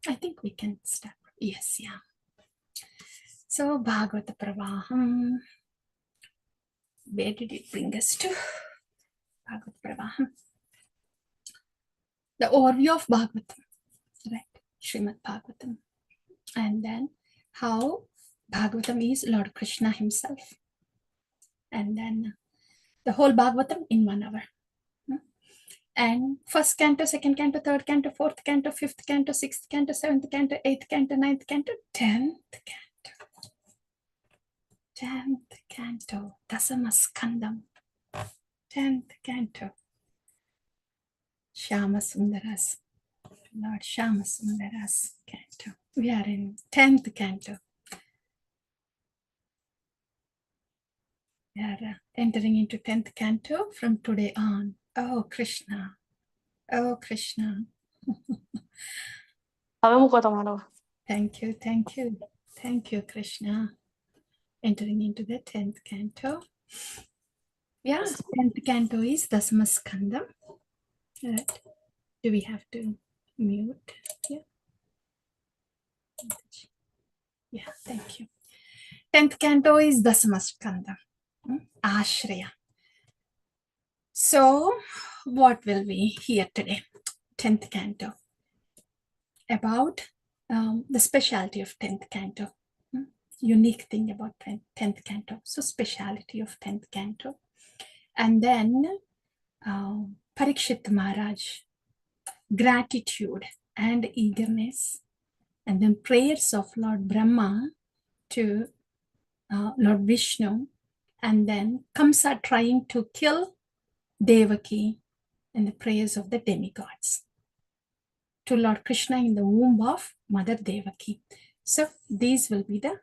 I think we can start. Yes, yeah. So, Bhagavata Pravaham. Where did it bring us to? Bhagavata Pravaham. The overview of Bhagavatam, right? Srimad Bhagavatam. And then how Bhagavatam is Lord Krishna himself. And then the whole Bhagavatam in 1 hour. And first canto, second canto, third canto, fourth canto, fifth canto, sixth canto, seventh canto, eighth canto, ninth canto, 10th canto. 10th canto, Dasamaskandam. 10th canto. Shama Sundaras, Lord Shama Sundaras canto. We are in 10th canto. We are entering into 10th canto from today on. Oh Krishna, oh Krishna. Thank you, thank you, thank you, Krishna. Entering into the 10th canto. Yeah, 10th canto is Dasamaskandam. Right. Do we have to mute? Yeah. Yeah, thank you. 10th canto is Dasamaskandam. Ashraya. So, what will we hear today? 10th canto. About the specialty of 10th canto. Unique thing about 10th canto. So, speciality of 10th canto. And then Parikshit Maharaj, gratitude and eagerness. And then prayers of Lord Brahma to Lord Vishnu. And then Kamsa trying to kill Devaki, and the prayers of the demigods to Lord Krishna in the womb of Mother Devaki. So these will be the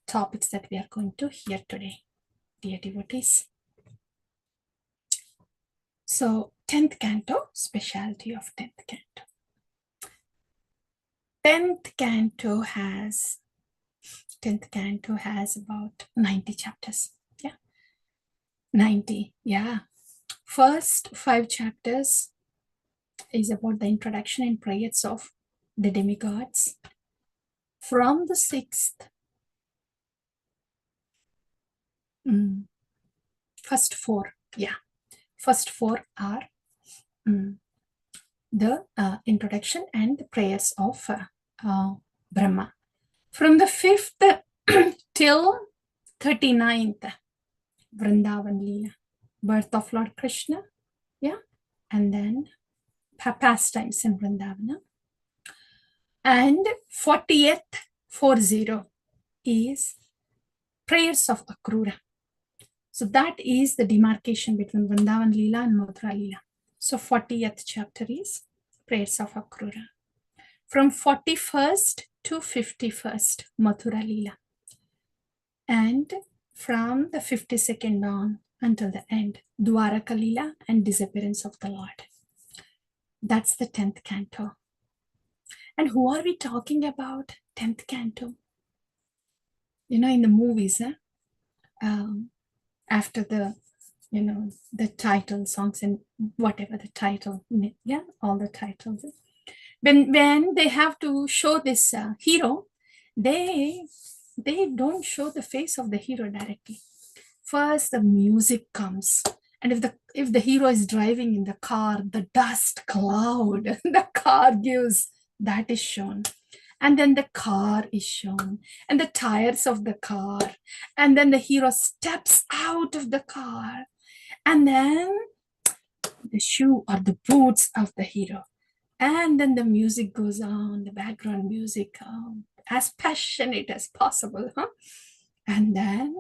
topics that we are going to hear today, dear devotees. So 10th canto, specialty of 10th canto. 10th canto has about 90 chapters. Yeah, 90. Yeah. First 5 chapters is about the introduction and prayers of the demigods. From the 6th, first 4, yeah. First 4 are the introduction and the prayers of Brahma. From the 5th till 39th, Vrindavan Leela, birth of Lord Krishna, yeah, and then pastimes in Vrindavana. And 40th, 40, is prayers of Akrura. So that is the demarcation between Vrindavan Leela and Mathura Leela. So 40th chapter is prayers of Akrura. From 41st to 51st, Mathura Leela. And from the 52nd on until the end, Dwaraka Leela and disappearance of the Lord. That's the 10th canto. And who are we talking about? 10th canto. You know, in the movies, after the, you know, the title songs and whatever the title, yeah, all the titles. When they have to show this hero, they don't show the face of the hero directly. First, the music comes. And if the hero is driving in the car, the dust cloud the car gives, that is shown. And then the car is shown, and the tires of the car, and then the hero steps out of the car, and then the shoe or the boots of the hero, and then the music goes on, the background music, as passionate as possible, and then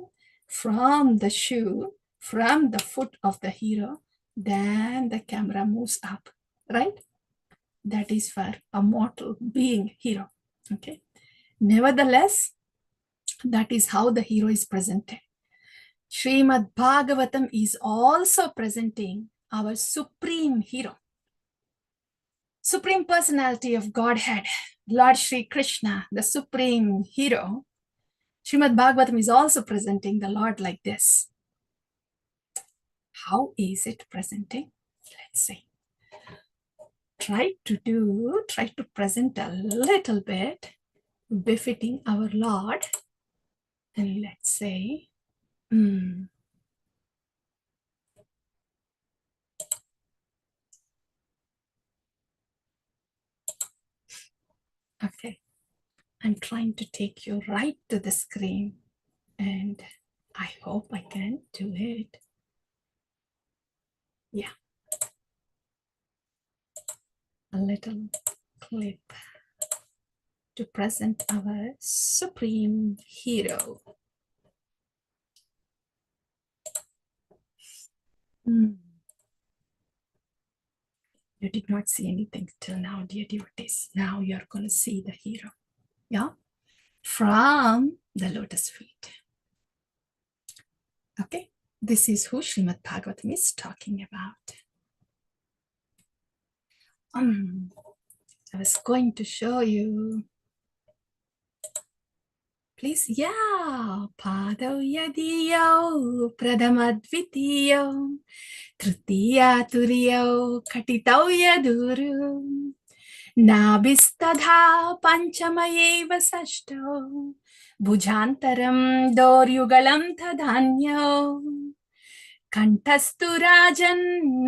from the shoe, from the foot of the hero, then the camera moves up, right? That is for a mortal being hero. Okay. Nevertheless, that is how the hero is presented. Srimad Bhagavatam is also presenting our supreme hero, supreme personality of Godhead, Lord Shri Krishna, the supreme hero. Srimad Bhagavatam is also presenting the Lord like this. How is it presenting? Let's see. try to present a little bit befitting our Lord. And let's say, okay, I'm trying to take you right to the screen, and I hope I can do it. Yeah, a little clip to present our supreme hero. You did not see anything till now, dear devotees. Now you're going to see the hero. Yeah, from the lotus feet. Okay, this is who Srimad Bhagavatam is talking about. I was going to show you. Please, yeah. Padau yadiyau pradamadvitiyau tritiya turiyau katitau yaduru nabistadha panchamayeva sashto bhujantaram doryugalam tadanyau kantastu rajan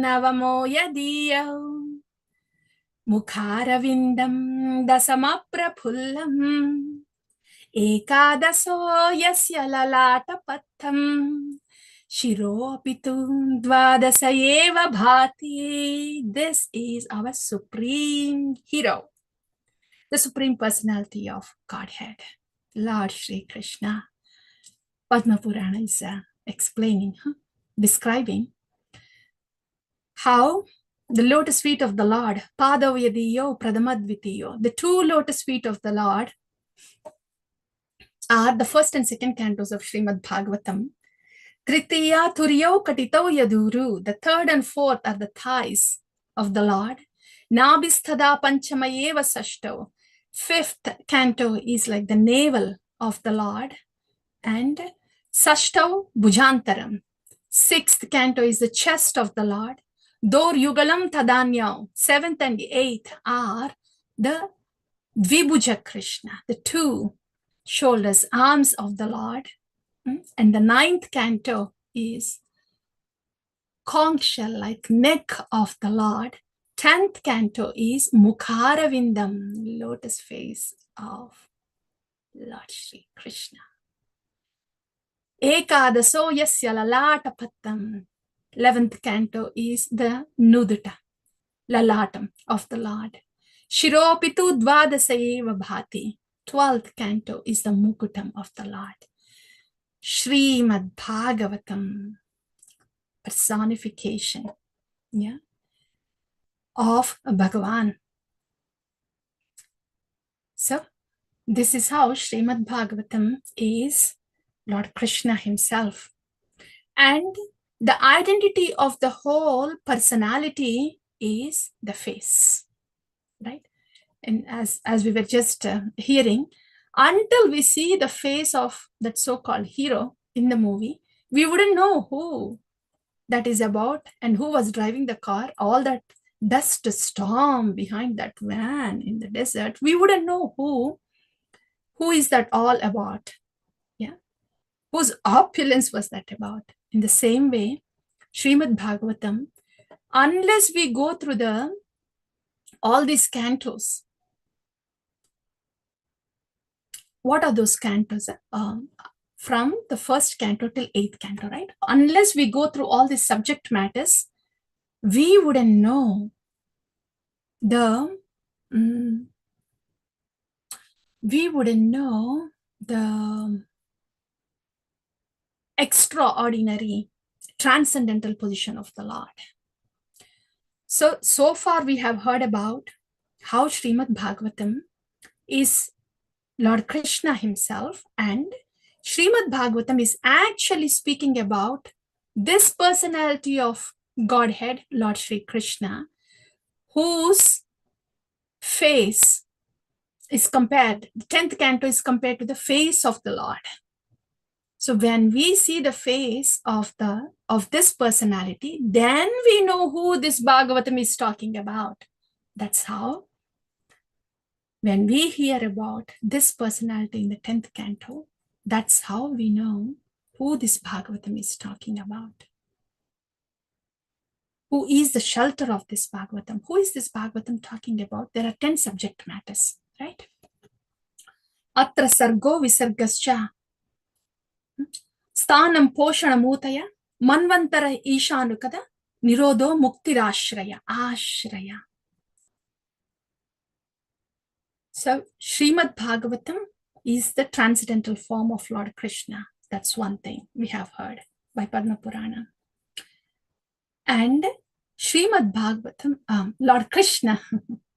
navamo yadiyau mukharavindam dasamaprapullam ekadaso yasya lalatapatham shiropitu dvadasa eva bhati. This is our supreme hero, the supreme personality of Godhead, Lord Shri Krishna. Padma Purana is describing how the lotus feet of the Lord, Padavyadiyo Pradamadvitiyo, the two lotus feet of the Lord are the first and second cantos of Srimad Bhagavatam. Tritiya Turiyo Katito Yaduru, the third and fourth are the thighs of the Lord. Nabisthada Panchamayeva Sashto, fifth canto is like the navel of the Lord. And Sashto Bhujantaram, sixth canto is the chest of the Lord. Dor Yugalam Tadanyao, seventh and eighth are the Dvibhuja Krishna, the two shoulders, arms of the Lord. And the ninth canto is conch shell, like neck of the Lord. 10th canto is Mukharavindam, lotus face of Lord Shri Krishna. Ekadaso yasya lalatapatam. 11th canto is the Nudita, lalatam of the Lord. Shiropitu dvadasayeva bhati. 12th canto is the Mukutam of the Lord. Srimad Bhagavatam, personification, yeah, of Bhagavan. So this is how Srimad Bhagavatam is Lord Krishna himself. And the identity of the whole personality is the face, right? And as we were just hearing, until we see the face of that so-called hero in the movie, we wouldn't know who that is about and who was driving the car. All that dust storm behind that van in the desert, we wouldn't know who is that all about. Yeah, whose opulence was that about. In the same way, Srimad Bhagavatam, unless we go through all these cantos. What are those cantos? From the first canto till 8th canto, right? Unless we go through all these subject matters, we wouldn't know the extraordinary transcendental position of the Lord. So far we have heard about how Srimad Bhagavatam is Lord Krishna himself, and Srimad Bhagavatam is actually speaking about this personality of Godhead, Lord Shri Krishna, whose face is compared, the 10th canto is compared to the face of the Lord. So when we see the face of this personality, then we know who this Bhagavatam is talking about. That's how, when we hear about this personality in the 10th canto, that's how we know who this Bhagavatam is talking about. Who is the shelter of this Bhagavatam? Who is this Bhagavatam talking about? There are 10 subject matters, right? Atra sargo visargascha sthanam poshanamutaya manvantara ishanukada nirodho muktirashraya. Ashraya. So Srimad Bhagavatam is the transcendental form of Lord Krishna. That's one thing we have heard by Padma Purana. And Srimad Bhagavatam, Lord Krishna,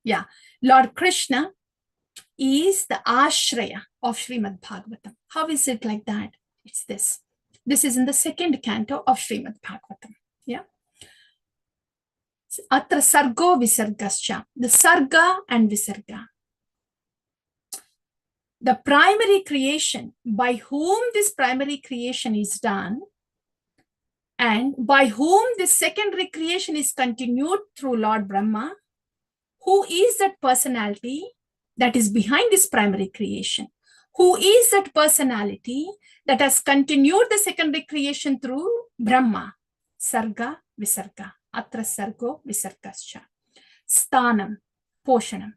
yeah, Lord Krishna is the Ashraya of Srimad Bhagavatam. How is it like that? It's this. This is in the 2nd canto of Srimad Bhagavatam. Yeah. Atra sargo visargascha. The sarga and visarga. The primary creation, by whom this primary creation is done, and by whom this secondary creation is continued through Lord Brahma, who is that personality that is behind this primary creation? Who is that personality that has continued the secondary creation through Brahma? Sarga, Visarga. Atra Sargo, Visargascha. Sthanam, Poshanam.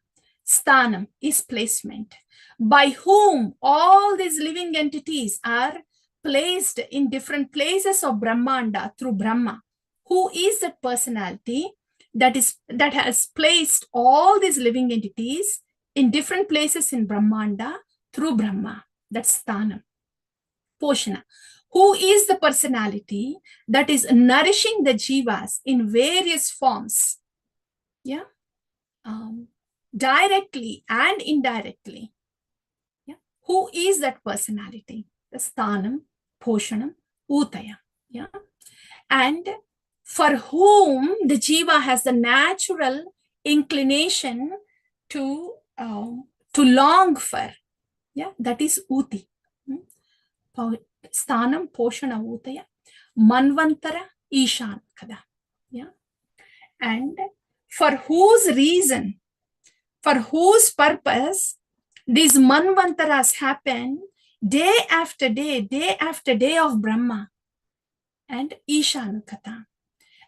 Sthanam is placement. By whom all these living entities are placed in different places of Brahmanda through Brahma. Who is that personality that has placed all these living entities in different places in Brahmanda through Brahma? That's Sthanam. Poshana. Who is the personality that is nourishing the jivas in various forms? Yeah. Directly and indirectly. Yeah. Who is that personality? The Sthanam, Poshanam, Utaya. Yeah. And for whom the jiva has the natural inclination to long for. Yeah, that is Uti. Sthanam, Poshana, Utaya, Manvantara, Ishan Kada. Yeah. And for whose reason, for whose purpose these Manvantaras happen day after day of Brahma and Ishanukata.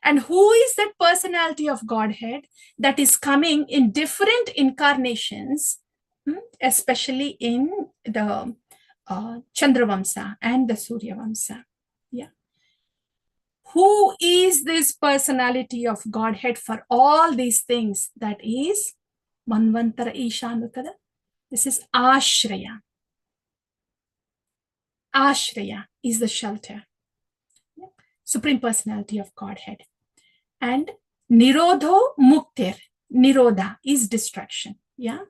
And who is that personality of Godhead that is coming in different incarnations, especially in the Chandravamsa and the Suryavamsa? Yeah. Who is this personality of Godhead for all these things? That is Manvantara Ishanukada. This is Ashraya. Ashraya is the shelter. Yeah. Supreme personality of Godhead. And Nirodho Muktir. Nirodha is destruction. Yeah.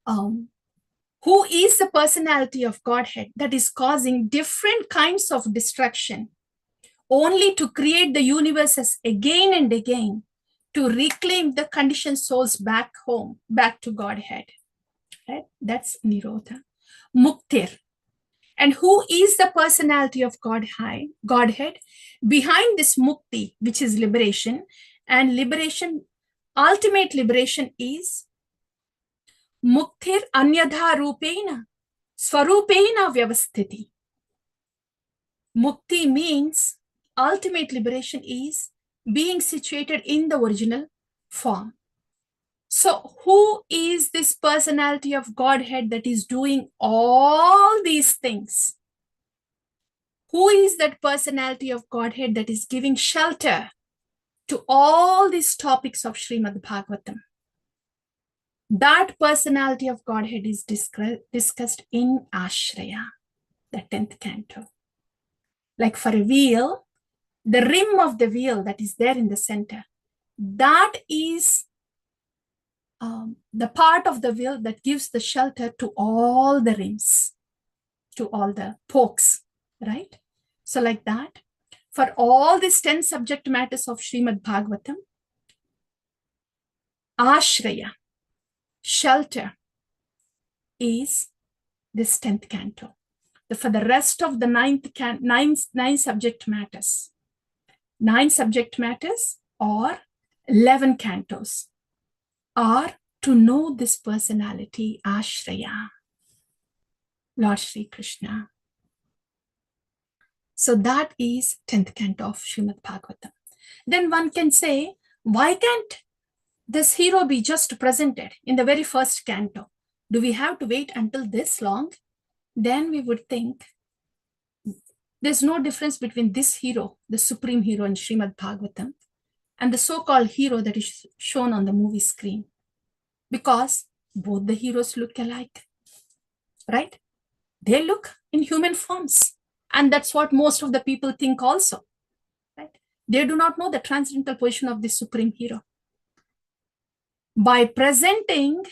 Who is the personality of Godhead that is causing different kinds of destruction only to create the universes again and again to reclaim the conditioned souls back home, back to Godhead. Right? That's Nirodha. Muktir. And who is the personality of Godhead? Behind this mukti, which is liberation, and liberation, ultimate liberation is muktir anyadha rupena, swarupena vyavasthiti. Mukti means ultimate liberation is being situated in the original form. So who is this personality of Godhead that is doing all these things? Who is that personality of Godhead that is giving shelter to all these topics of Srimad Bhagavatam? That personality of Godhead is discussed in Ashraya, the 10th canto. Like for a wheel, the rim of the wheel that is there in the center, that is the part of the wheel that gives the shelter to all the rims, to all the pokes, right? So like that, for all these 10 subject matters of Srimad Bhagavatam, Ashraya, shelter, is this 10th canto. For the rest of the nine subject matters, 9 subject matters or 11 cantos are to know this personality, Ashraya, Lord Sri Krishna. So that is 10th canto of Srimad Bhagavatam. Then one can say, why can't this hero be just presented in the very first canto? Do we have to wait until this long? Then we would think there's no difference between this hero, the supreme hero in Srimad Bhagavatam, and the so-called hero that is shown on the movie screen, because both the heroes look alike, right? They look in human forms. And that's what most of the people think also, right? They do not know the transcendental position of the supreme hero. By presenting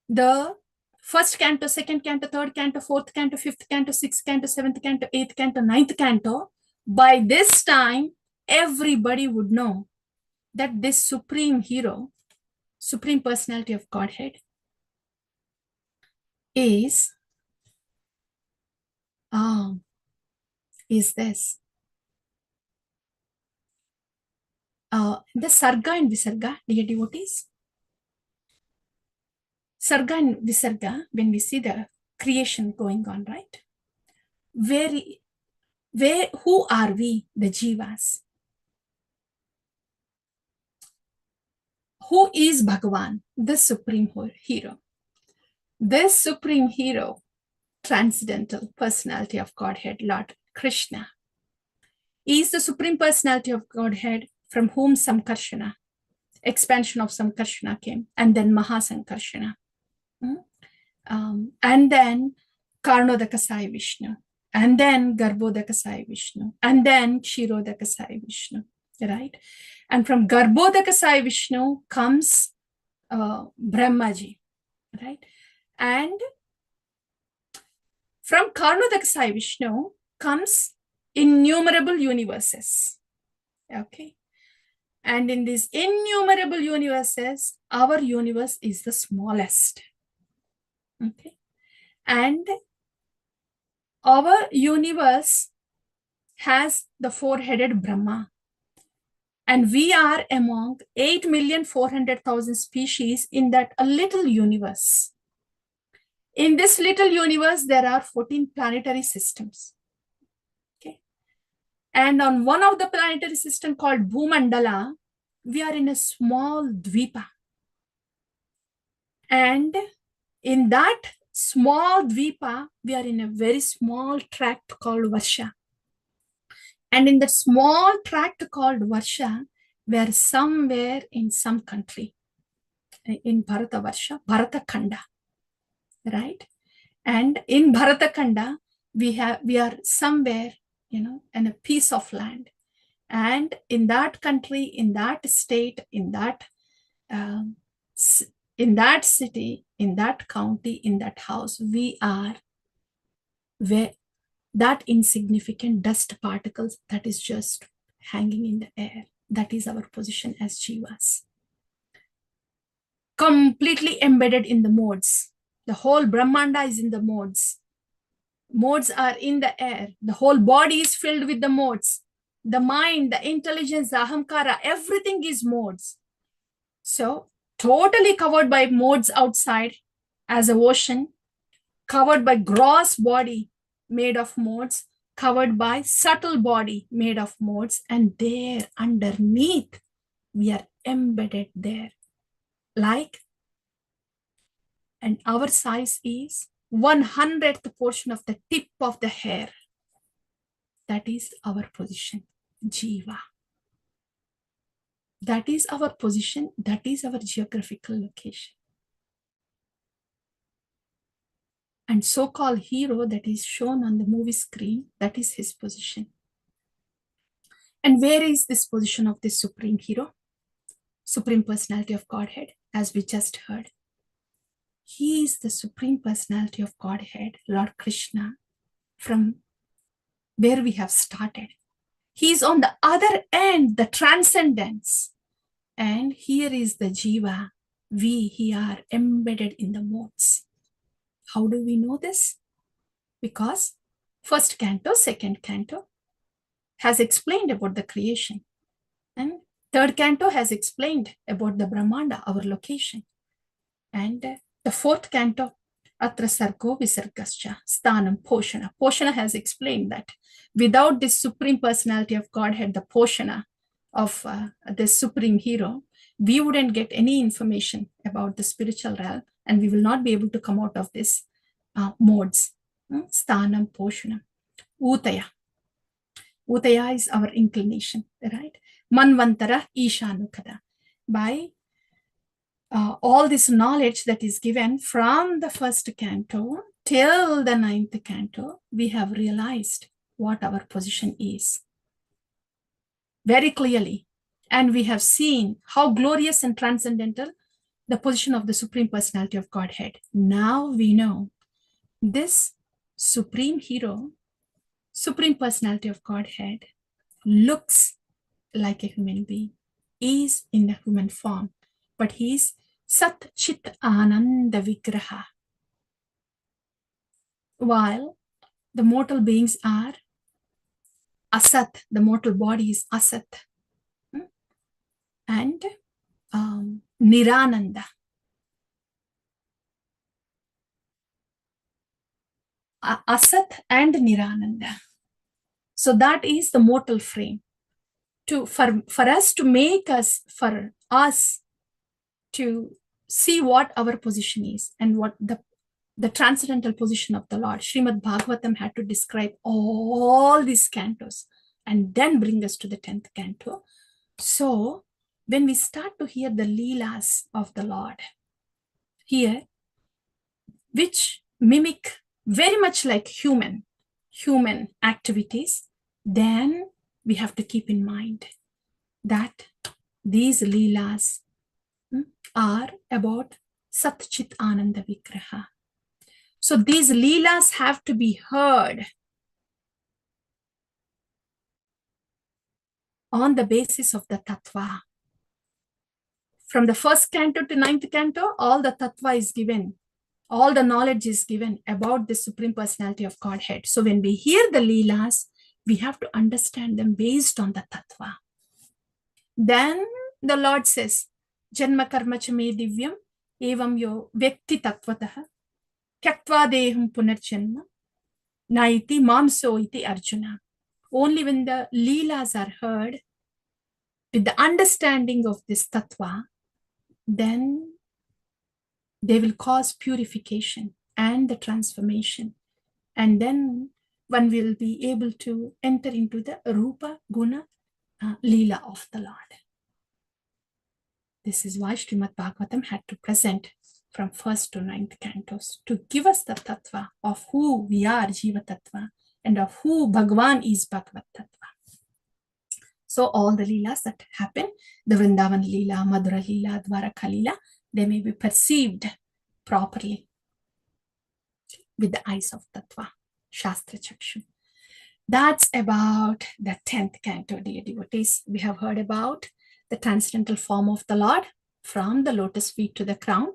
the first canto, second canto, third canto, fourth canto, fifth canto, sixth canto, seventh canto, eighth canto, ninth canto, by this time, everybody would know that this supreme hero, supreme personality of Godhead, is this. The Sarga and Visarga, dear devotees. Sarga and Visarga, when we see the creation going on, right? Who are we, the Jivas? Who is Bhagavan, the supreme hero? This supreme hero, transcendental personality of Godhead, Lord Krishna, is the supreme personality of Godhead from whom Samkarshana, expansion of Samkarshana came, and then Mahasankarshana. And then Karnodakasai Vishnu, and then Garbhodakasai Vishnu, and then Kshirodakasai Vishnu, right? And from Garbhodakasai Vishnu comes Brahmaji, right? And from Karnodakasai Vishnu comes innumerable universes, okay? And in these innumerable universes, our universe is the smallest, okay? And our universe has the four-headed Brahma. And we are among 8,400,000 species in that a little universe. In this little universe, there are 14 planetary systems. Okay. And on one of the planetary system called Bhumandala, we are in a small dvipa. And in that small dvipa, we are in a very small tract called Varsha. And in that small tract called Varsha, we are somewhere in some country, in Bharata Varsha, Bharata Khanda, right? And in Bharata Khanda, we are somewhere, in a piece of land. And in that country, in that state, in that city, in that county, in that house, we are where that insignificant dust particles that is just hanging in the air. That is our position as Jivas. Completely embedded in the modes. The whole Brahmanda is in the modes. Modes are in the air. The whole body is filled with the modes. The mind, the intelligence, the ahamkara, everything is modes. So totally covered by modes outside as a ocean, covered by gross body made of modes, covered by subtle body made of modes, and there underneath we are embedded there, like, and our size is 1/100th portion of the tip of the hair. That is our position, Jiva. That is our position, that is our geographical location. And so-called hero that is shown on the movie screen, that is his position. And where is this position of this supreme hero? Supreme personality of Godhead, as we just heard. He is the supreme personality of Godhead, Lord Krishna, from where we have started. He is on the other end, the transcendence. And here is the Jiva. We here are embedded in the modes. How do we know this? Because first canto, second canto has explained about the creation. And Third canto has explained about the Brahmanda, our location. And the fourth canto, Atra Sargo Visargascha, Sthanam Poshana. Poshana has explained that without this Supreme Personality of Godhead, the Poshana of this Supreme Hero, we wouldn't get any information about the spiritual realm, and we will not be able to come out of this modes. Sthanam Poshana. Utaya. Utaya is our inclination, right? Manvantara Ishanukada. By all this knowledge that is given from the first canto till the ninth canto, we have realized what our position is very clearly. And we have seen how glorious and transcendental the position of the Supreme Personality of Godhead. Now we know this Supreme Hero, Supreme Personality of Godhead, looks like a human being, is in the human form, but he is Sat Chit Ananda Vigraha. While the mortal beings are Asat, the mortal body is Asat, and Nirananda. Asat and Nirananda. So that is the mortal frame. For us to see what our position is and what the transcendental position of the Lord. Srimad Bhagavatam had to describe all these cantos and then bring us to the 10th canto. So when we start to hear the Leelas of the Lord here, which mimic very much like human activities, then we have to keep in mind that these Leelas are about Sat Chit Ananda Vigraha. So these Leelas have to be heard on the basis of the Tattva. From the first canto to ninth canto, all the Tattva is given. All the knowledge is given about the Supreme Personality of Godhead. So when we hear the Leelas, we have to understand them based on the Tattva. Then the Lord says, Janma karma cha me divyam evam yo vyakti tattvataha kyaktva deham punarjanma naiti mamso iti Arjuna. Only when the Leelas are heard with the understanding of this Tattva, then they will cause purification and the transformation. And then one will be able to enter into the Rupa Guna Leela of the Lord. This is why Srimad Bhagavatam had to present from first to ninth cantos to give us the Tattva of who we are, Jiva Tattva, and of who Bhagavan is, Bhagavat Tattva. So all the Leelas that happen, the Vrindavan Leela, Madhura Leela, Dwaraka Leela, they may be perceived properly with the eyes of Tattva, Shastra Chakshu. That's about the 10th canto, dear devotees. We have heard about the transcendental form of the Lord from the lotus feet to the crown.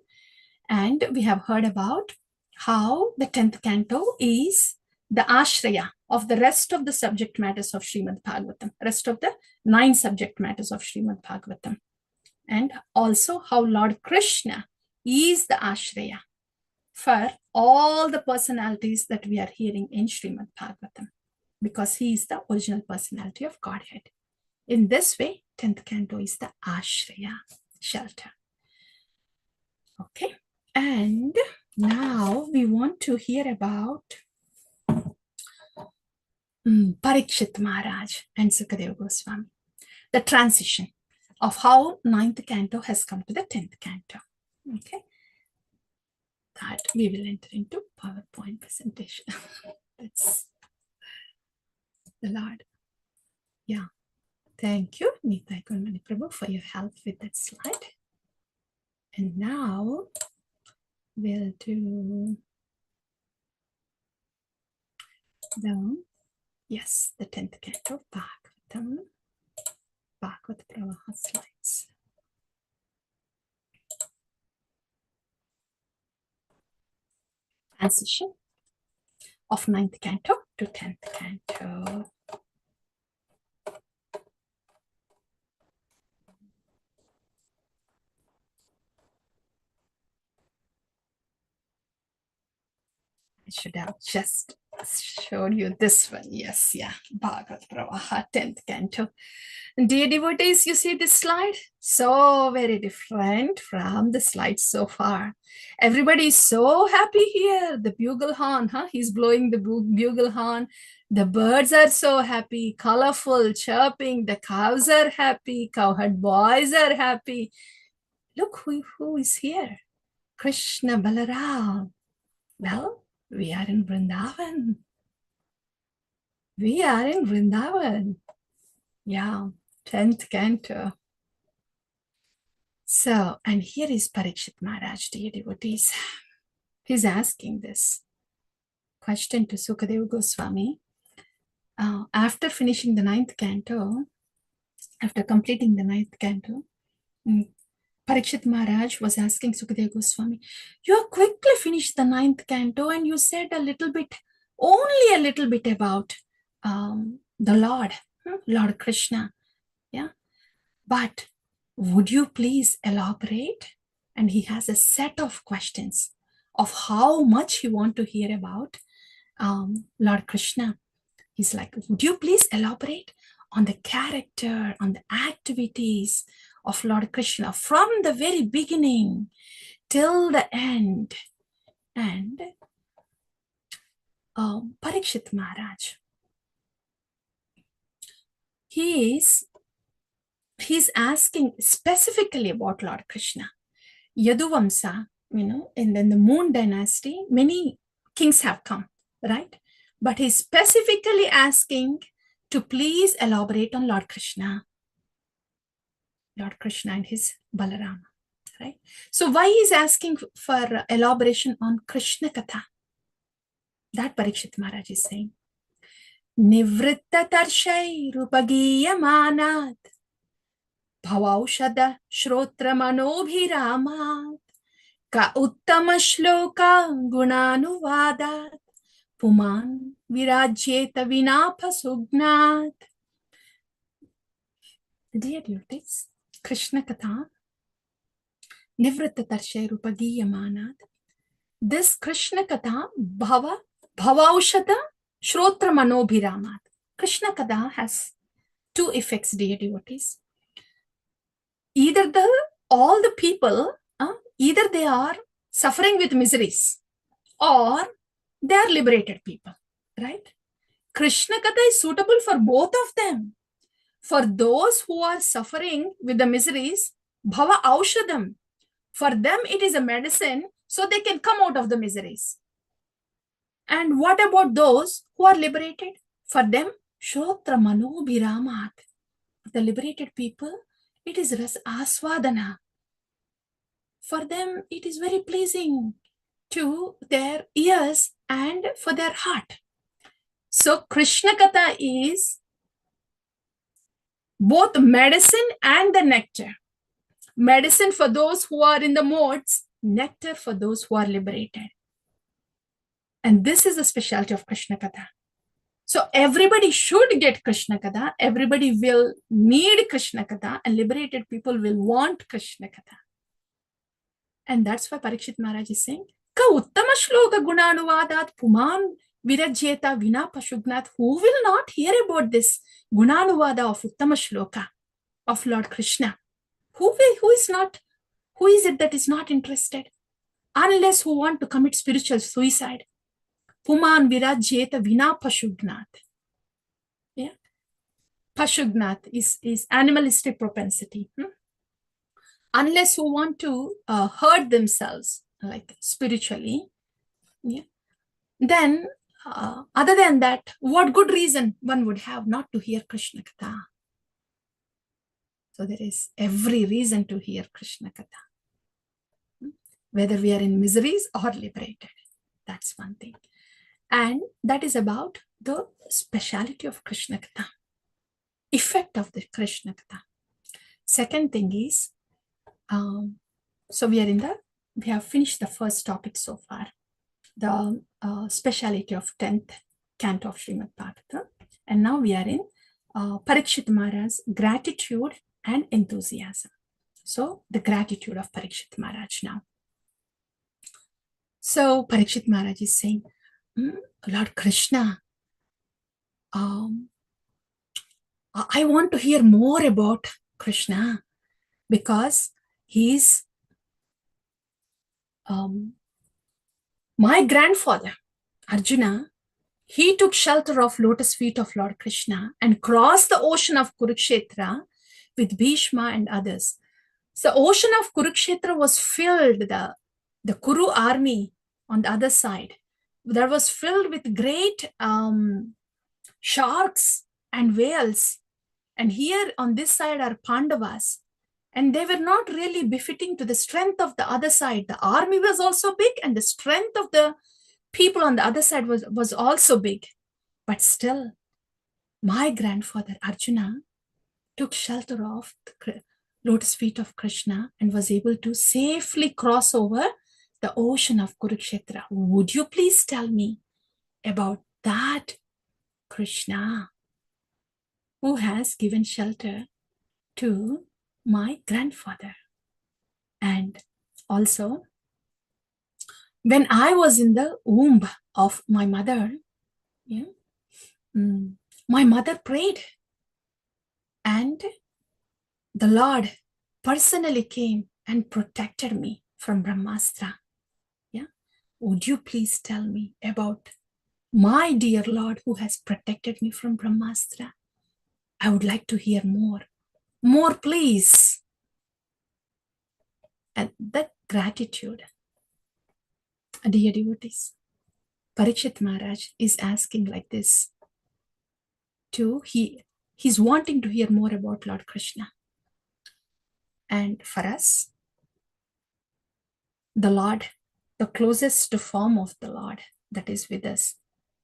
And we have heard about how the 10th canto is the ashraya of the rest of the subject matters of Srimad Bhagavatam, rest of the 9 subject matters of Srimad Bhagavatam. And also how Lord Krishna is the ashraya for all the personalities that we are hearing in Srimad Bhagavatam, because he is the original personality of Godhead. In this way, 10th canto is the ashraya, shelter. Okay, and now we want to hear about Parikshit Maharaj and Sukadeva Goswami, the transition of how 9th canto has come to the 10th canto. Okay, that we will enter into PowerPoint presentation. That's the Lord. Yeah. Thank you, Nitai Kunmani Prabhu, for your help with that slide. And now we'll do the 10th canto, Bhagavatam, Bhagavata Pravaha slides. Transition of 9th canto to 10th canto. I should have just showed you this one. Yes, yeah. Bhagavata Pravaha, 10th Canto. Dear devotees, you see this slide? So very different from the slides so far. Everybody is so happy here. The bugle horn, he's blowing the bugle horn. The birds are so happy, colorful, chirping. The cows are happy. Cowherd boys are happy. Look who is here. Krishna Balaram. Well, we are in Vrindavan. We are in Vrindavan. Yeah, 10th Canto. So, and here is Parikshit Maharaj, dear devotees. He's asking this question to Sukadeva Goswami. After finishing the 9th Canto, after completing the 9th Canto, Parikshit Maharaj was asking Sukadeva Goswami, you have quickly finished the 9th Canto and you said a little bit, only a little bit about the Lord, Lord Krishna. Yeah. But would you please elaborate? And he has a set of questions of how much he wants to hear about Lord Krishna. He's like, would you please elaborate on the character, on the activities of Lord Krishna from the very beginning till the end? And Parikshit Maharaj, he's asking specifically about Lord Krishna. Yaduvamsa, and then the Moon dynasty, many kings have come, right? But he's specifically asking to please elaborate on Lord Krishna and his Balarama, right? So why he's asking for elaboration on Krishna Katha? That Parikshit Maharaj is saying, Nivritta Tarshay Rupagiyamanat Bhavaushada Shrotra Manobhiramat Ka Uttama Shloka Gunanuvadat Puman Virajyeta Vinapa Sugnat. Dear devotees, Krishna Katha, Nivritta Tarshay Rupagiyamanat. This Krishna Katha, Bhavaushada Shrotra Manobhiramat. Krishna Katha has two effects, dear devotees. Either all the people, either they are suffering with miseries or they are liberated people, right? Krishna Katha is suitable for both of them. For those who are suffering with the miseries, Bhava Aushadam. For them, it is a medicine so they can come out of the miseries. And what about those who are liberated? For them, Shrotra Manobhiramat. For the liberated people, it is Ras Aswadana. For them, it is very pleasing to their ears and for their heart. So, Krishna Katha is both medicine and the nectar. Medicine for those who are in the modes, nectar for those who are liberated. And this is the specialty of Krishna Katha. So everybody should get Krishna Katha. Everybody will need Krishna Katha, and liberated people will want Krishna Katha. And that's why Parikshit Maharaj is saying, Ka uttama shloka gunanuvadat puman virajyeta vina pashugnat. Who will not hear about this gunanuvada of uttama shloka of Lord Krishna? Who is it that is not interested? Unless who want to commit spiritual suicide. Puman virajyeta vina pashugnat. Yeah. Pashugnat is animalistic propensity. Unless who want to hurt themselves, like spiritually. Yeah. Then, other than that, what good reason one would have not to hear Krishna Katha? So there is every reason to hear Krishna Katha. Whether we are in miseries or liberated. That's one thing. And that is about the speciality of Krishna Katha. Effect of the Krishna Katha. Second thing is, so we have finished the first topic so far. The speciality of 10th Canto of Srimad Bhagavatam. And now we are in Parikshit Maharaj's gratitude and enthusiasm. So the gratitude of Parikshit Maharaj now. So Parikshit Maharaj is saying, Lord Krishna, I want to hear more about Krishna because he's my grandfather, Arjuna. He took shelter of lotus feet of Lord Krishna and crossed the ocean of Kurukshetra with Bhishma and others. So the ocean of Kurukshetra was filled, the Kuru army on the other side, that was filled with great sharks and whales. And here on this side are Pandavas. And they were not really befitting to the strength of the other side. The army was also big, and the strength of the people on the other side was also big. But still, my grandfather Arjuna took shelter of the lotus feet of Krishna and was able to safely cross over the ocean of Kurukshetra. Would you please tell me about that Krishna who has given shelter to my grandfather? And also, when I was in the womb of my mother, yeah, my mother prayed, and the Lord personally came and protected me from Brahmastra. Yeah, would you please tell me about my dear Lord who has protected me from Brahmastra? I would like to hear more. More, please. And that gratitude, dear devotees, Parikshit Maharaj is asking like this he's wanting to hear more about Lord Krishna. And for us, the Lord, the closest form of the Lord that is with us,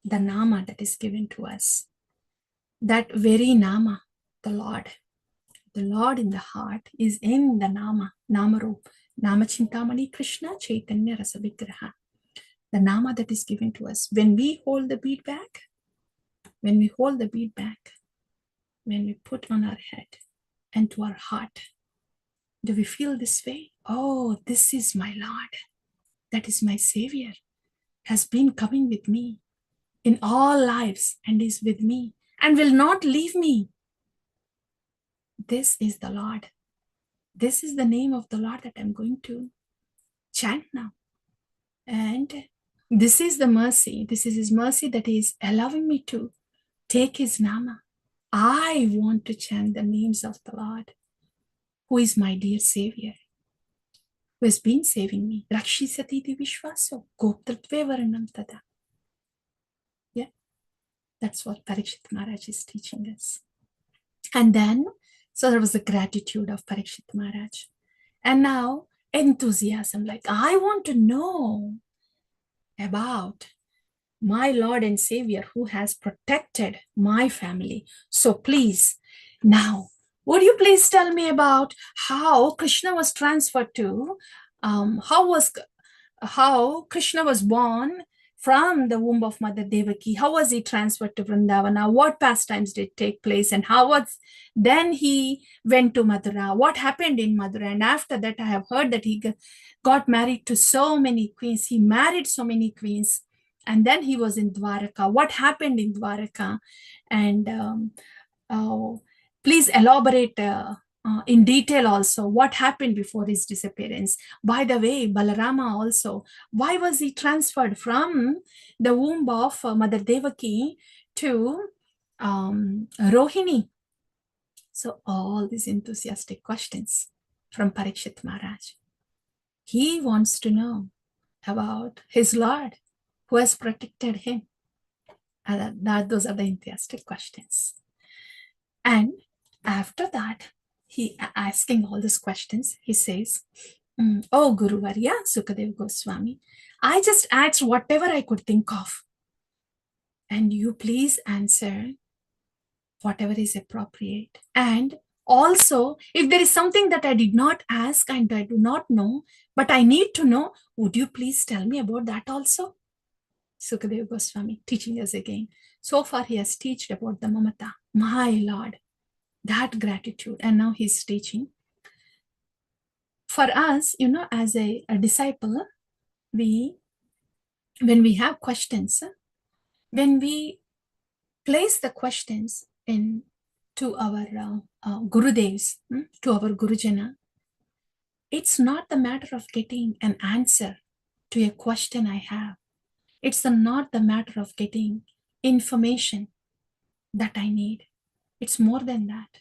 the Nama that is given to us, that very Nama, the Lord in the heart is in the Nama, Namarup, Nama Chintamani Krishna Chaitanya Rasa Vigraha, the Nama that is given to us. When we hold the bead back, when we put on our head and to our heart, do we feel this way? Oh, this is my Lord. That is my Savior. Has been coming with me in all lives and is with me and will not leave me. This is the Lord. This is the name of the Lord that I'm going to chant now. And this is the mercy. This is His mercy that is allowing me to take His Nama. I want to chant the names of the Lord, who is my dear Savior, who has been saving me. Rakshisati Vishwaso, Goptatve Varanam Tada. Yeah, that's what Parikshit Maharaj is teaching us. And then, so there was the gratitude of Parikshit Maharaj. And now, enthusiasm, like, I want to know about my Lord and Savior who has protected my family. So please, now, would you please tell me about how Krishna was transferred to, how Krishna was born from the womb of Mother Devaki? How was he transferred to Vrindavana? What pastimes did take place? And then he went to Mathura? What happened in Mathura? And after that, I have heard that he got married to so many queens. He married so many queens. And then he was in Dwaraka. What happened in Dwaraka? And please elaborate in detail also what happened before his disappearance. By the way, Balarama also, why was he transferred from the womb of Mother Devaki to Rohini? So all these enthusiastic questions from Parikshit Maharaj. He wants to know about his Lord who has protected him. Those are the enthusiastic questions. And after that, he asking all these questions, he says, oh, Guru Varya, Sukadev Goswami, I just asked whatever I could think of. And you please answer whatever is appropriate. And also, if there is something that I did not ask and I do not know, but I need to know, would you please tell me about that also? Sukadev Goswami teaching us again. So far, he has taught about the Mamata, my Lord, that gratitude. And now he's teaching. For us, as a disciple, when we have questions, when we place the questions in to our Gurudevs, to our Gurujana, it's not the matter of getting an answer to a question I have. It's not the matter of getting information that I need. It's more than that.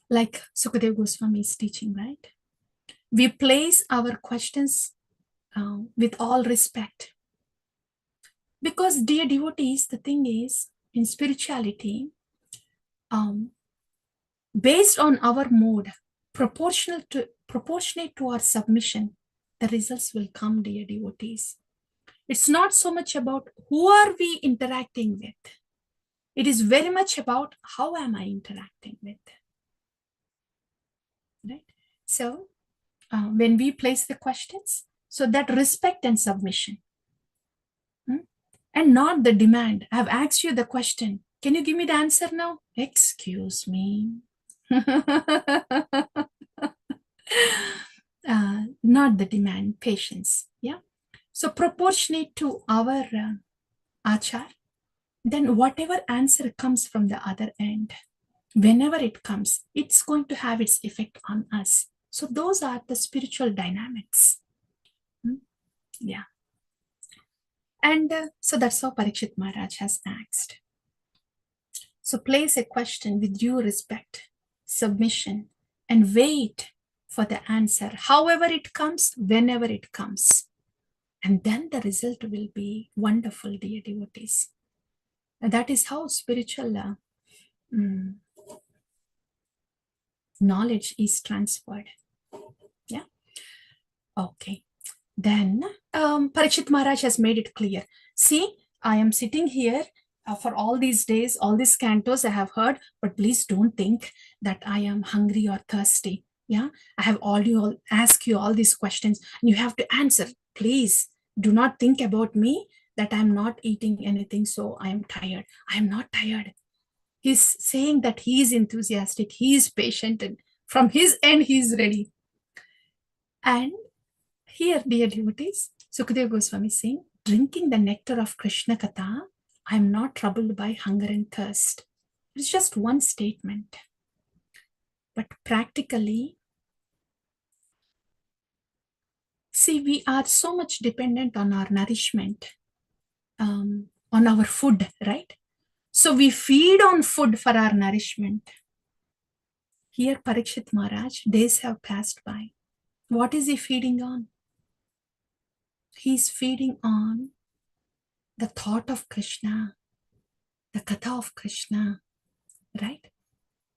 Like Sukadev Goswami is teaching, right? We place our questions with all respect. Because, dear devotees, the thing is, in spirituality, based on our mode, proportionate to our submission, the results will come, dear devotees. It's not so much about who are we interacting with. It is very much about how am I interacting with. Right? So, when we place the questions, so that respect and submission, and not the demand. I've asked you the question. Can you give me the answer now? Excuse me. Not the demand, patience. Yeah. So proportionate to our achar, then whatever answer comes from the other end, whenever it comes, it's going to have its effect on us. So those are the spiritual dynamics. Yeah. And so that's how Parikshit Maharaj has asked. So place a question with due respect, submission, and wait for the answer, however it comes, whenever it comes. And then the result will be wonderful, dear devotees. And that is how spiritual knowledge is transferred. Yeah. Okay. Then Parikshit Maharaj has made it clear. See, I am sitting here for all these days, all these cantos I have heard, but please don't think that I am hungry or thirsty. Yeah, I have already asked you all these questions and you have to answer. Please do not think about me that I'm not eating anything, so I am tired. I am not tired. He's saying that he is enthusiastic, he is patient, and from his end, he is ready. And here, dear devotees, Sukadeva Goswami is saying, drinking the nectar of Krishna Katha, I am not troubled by hunger and thirst. It's just one statement. But practically, see, we are so much dependent on our nourishment, on our food, right? So we feed on food for our nourishment. Here, Parikshit Maharaj, days have passed by. What is he feeding on? He's feeding on the thought of Krishna, the Katha of Krishna, right?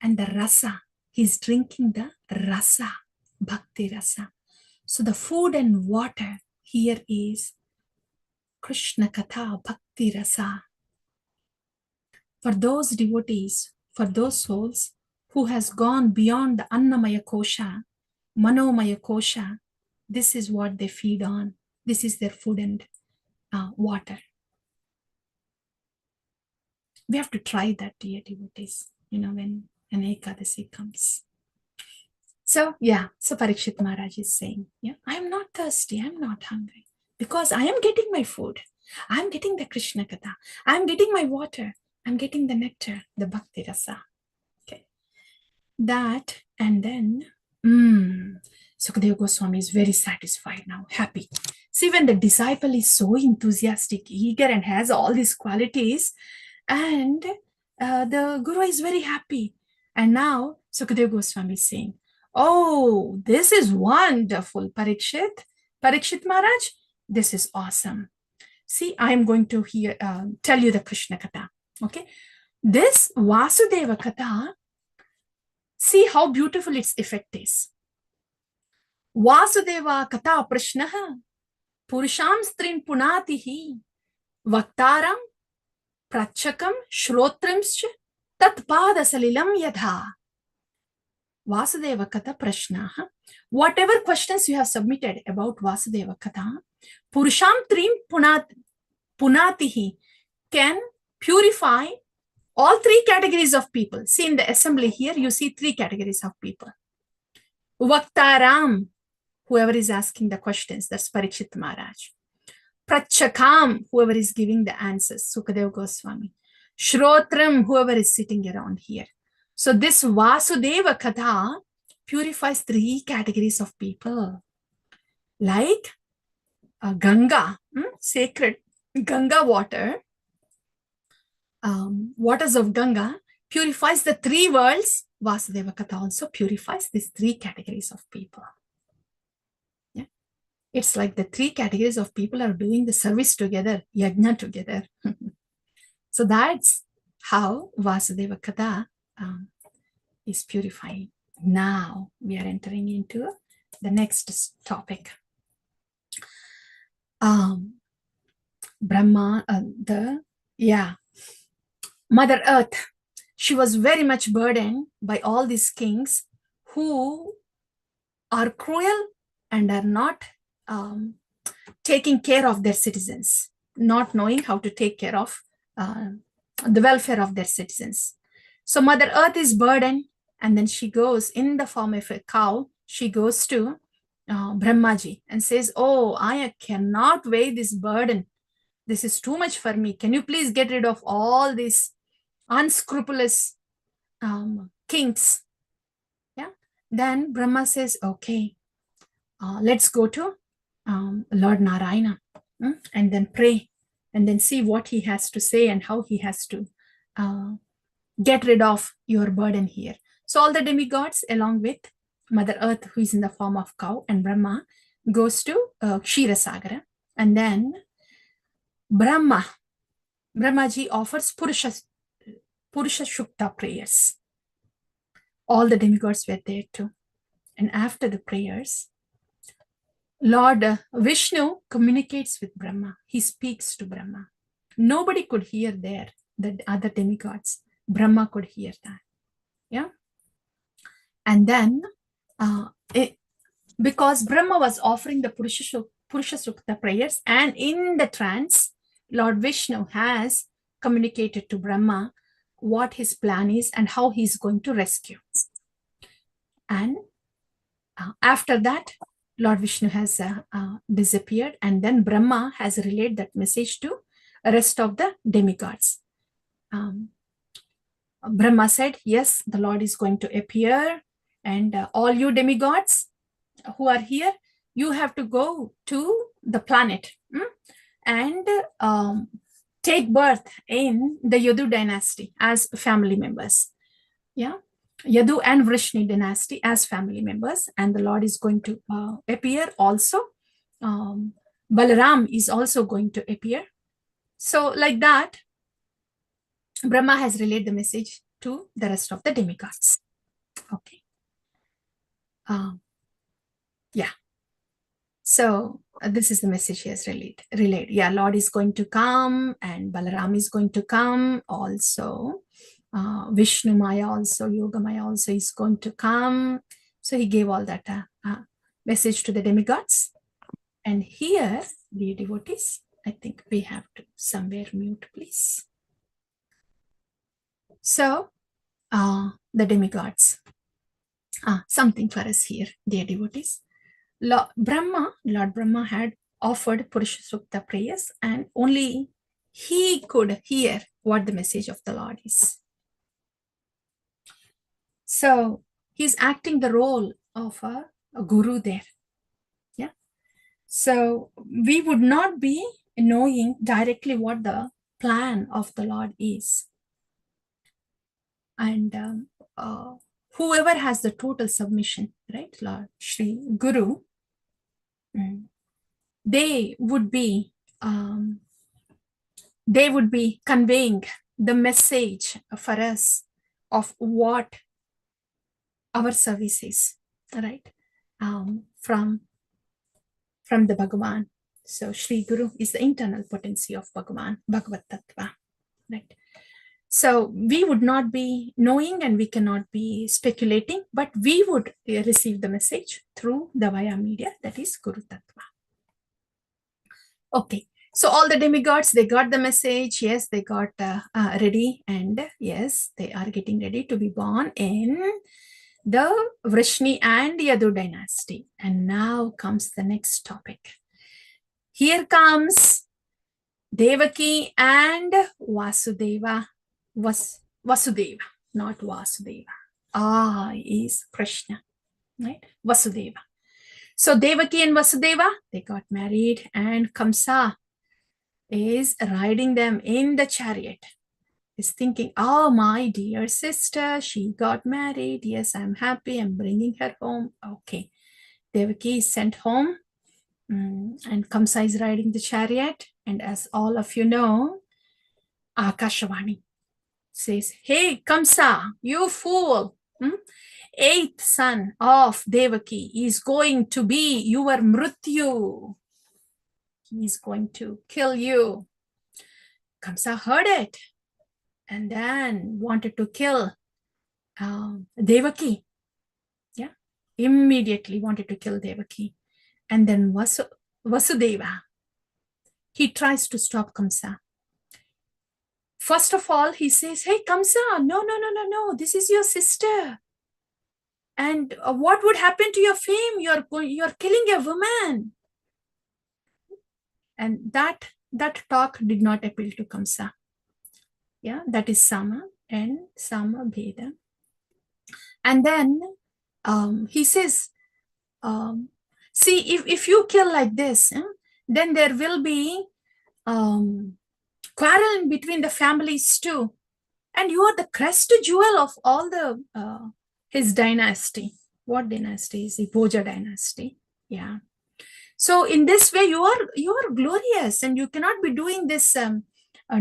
And the rasa. He's drinking the rasa, bhakti rasa. So the food and water here is Krishna Katha, bhakti rasa. For those devotees, for those souls who has gone beyond the Annamaya Kosha, Manomaya Kosha, this is what they feed on. This is their food and water. We have to try that, dear devotees, when an Ekadasi comes. So, yeah, so Parikshit Maharaj is saying, yeah, I am not thirsty, I am not hungry, because I am getting my food. I am getting the Krishna Katha. I am getting my water. I am getting the nectar, the Bhakti Rasa. Okay. That, and then, Sukadeva Goswami is very satisfied now, happy. See, when the disciple is so enthusiastic, eager, and has all these qualities, and the Guru is very happy. And now Sukadeva Goswami is saying, oh, this is wonderful, Parikshit Maharaj, this is awesome. See, I am going to tell you the Krishna Katha. Okay, this Vasudeva Katha, see how beautiful its effect is. Vasudeva Katha Prashnaha Purusham Strin Punatihi Vaktaram Prachakam Shrotrimscha Tatpada Salilam Yadha. Vasudeva Katha Prashnaha. Whatever questions you have submitted about Vasudeva Katha, Purusham Trim Punatihi can purify all three categories of people. See, in the assembly here, you see three categories of people. Vaktaram, whoever is asking the questions, that's Parikshit Maharaj. Prachakam, whoever is giving the answers, Sukadeva Goswami. Shrotram, whoever is sitting around here. So this Vasudeva Katha purifies 3 categories of people. Like Ganga, sacred Ganga water, waters of Ganga purifies the 3 worlds. Vasudeva Katha also purifies these 3 categories of people. Yeah. It's like the 3 categories of people are doing the service together, yajna together. So that's how Vasudeva Katha is purifying. Now we are entering into the next topic. Brahma, Mother Earth, she was very much burdened by all these kings who are cruel and are not taking care of their citizens, not knowing how to take care of the welfare of their citizens. So Mother Earth is burdened, and then she goes in the form of a cow. She goes to Brahmaji and says, "Oh, I cannot weigh this burden. This is too much for me. Can you please get rid of all these unscrupulous kings?" Yeah. Then Brahma says, "Okay, let's go to Lord Narayana and then pray and then see what he has to say and how he has to get rid of your burden here." So all the demigods, along with Mother Earth, who is in the form of cow, and Brahma, goes to Ksheera, and then Brahmaji offers Purusha Shukta prayers. All the demigods were there too. And after the prayers, Lord Vishnu communicates with Brahma. He speaks to Brahma. Nobody could hear there, the other demigods. Brahma could hear that. Yeah. And then, because Brahma was offering the Purusha Sukta prayers, and in the trance, Lord Vishnu has communicated to Brahma what his plan is and how he's going to rescue. And after that, Lord Vishnu has disappeared, and then Brahma has relayed that message to the rest of the demigods. Brahma said, "Yes, the Lord is going to appear, and all you demigods who are here, you have to go to the planet and take birth in the Yadu dynasty as family members." Yeah. Yadu and Vrishni dynasty as family members, and the Lord is going to appear also. Balaram is also going to appear. So like that, Brahma has relayed the message to the rest of the demigods. Okay. Yeah. So this is the message he has relayed. Yeah, Lord is going to come, and Balaram is going to come also. Vishnu Maya also, Yoga Maya also is going to come. So he gave all that message to the demigods. And here, dear devotees, I think we have to somewhere mute, please. So the demigods, something for us here, dear devotees. Lord Brahma had offered Purusha Sukta prayers, and only he could hear what the message of the Lord is. So he's acting the role of a guru there. Yeah. So we would not be knowing directly what the plan of the Lord is. And whoever has the total submission, right, Lord Shri Guru, they would be conveying the message for us of what our service is, right? From the Bhagavan. So Shri Guru is the internal potency of Bhagavan, Bhagavat Tattva, right? So we would not be knowing, and we cannot be speculating, but we would receive the message through the Vaya media, that is Guru Tattva. Okay, so all the demigods, they got the message. Yes, they got ready, and yes, they are getting ready to be born in the Vrishni and Yadu dynasty. And now comes the next topic. Here comes Devaki and Vasudeva. Vasudeva, not Vasudeva. Is Krishna, right? Vasudeva. So Devaki and Vasudeva, they got married, and Kamsa is riding them in the chariot. Is thinking, oh, my dear sister, she got married. Yes, I'm happy. I'm bringing her home. Okay. Devaki is sent home, and Kamsa is riding the chariot. And as all of you know, Akashvani says, hey, Kamsa, you fool. Eighth son of Devaki is going to be your Mrityu. He's going to kill you. Kamsa heard it and then wanted to kill Devaki. Yeah, immediately wanted to kill Devaki. And then Vasudeva, he tries to stop Kamsa. First of all, he says, hey, Kamsa, no, this is your sister. And what would happen to your fame? You're killing a woman. And that talk did not appeal to Kamsa. Yeah, that is Sama and Sama Bheda. And then he says, see, if you kill like this, then there will be quarrel between the families too. And you are the crest jewel of all the his dynasty. What dynasty is the Bhoja dynasty? Yeah. So in this way, you are glorious, and you cannot be doing this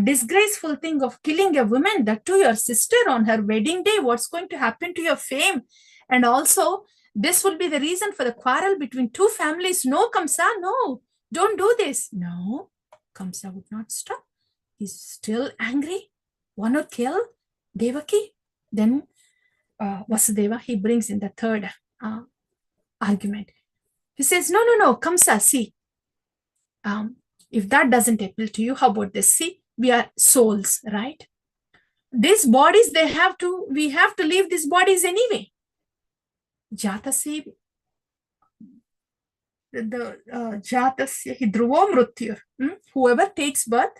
disgraceful thing of killing a woman, that to your sister on her wedding day. What's going to happen to your fame? And also, this will be the reason for the quarrel between two families. No, Kamsa, no, don't do this. No, Kamsa would not stop. He's still angry, want to kill Devaki. Then Vasudeva, he brings in the third argument. He says, no, Kamsa, see, if that doesn't appeal to you, how about this? See, we are souls, right? These bodies, we have to leave these bodies anyway. Jatasya, Jatasya Hidruvo Mrityur. Whoever takes birth,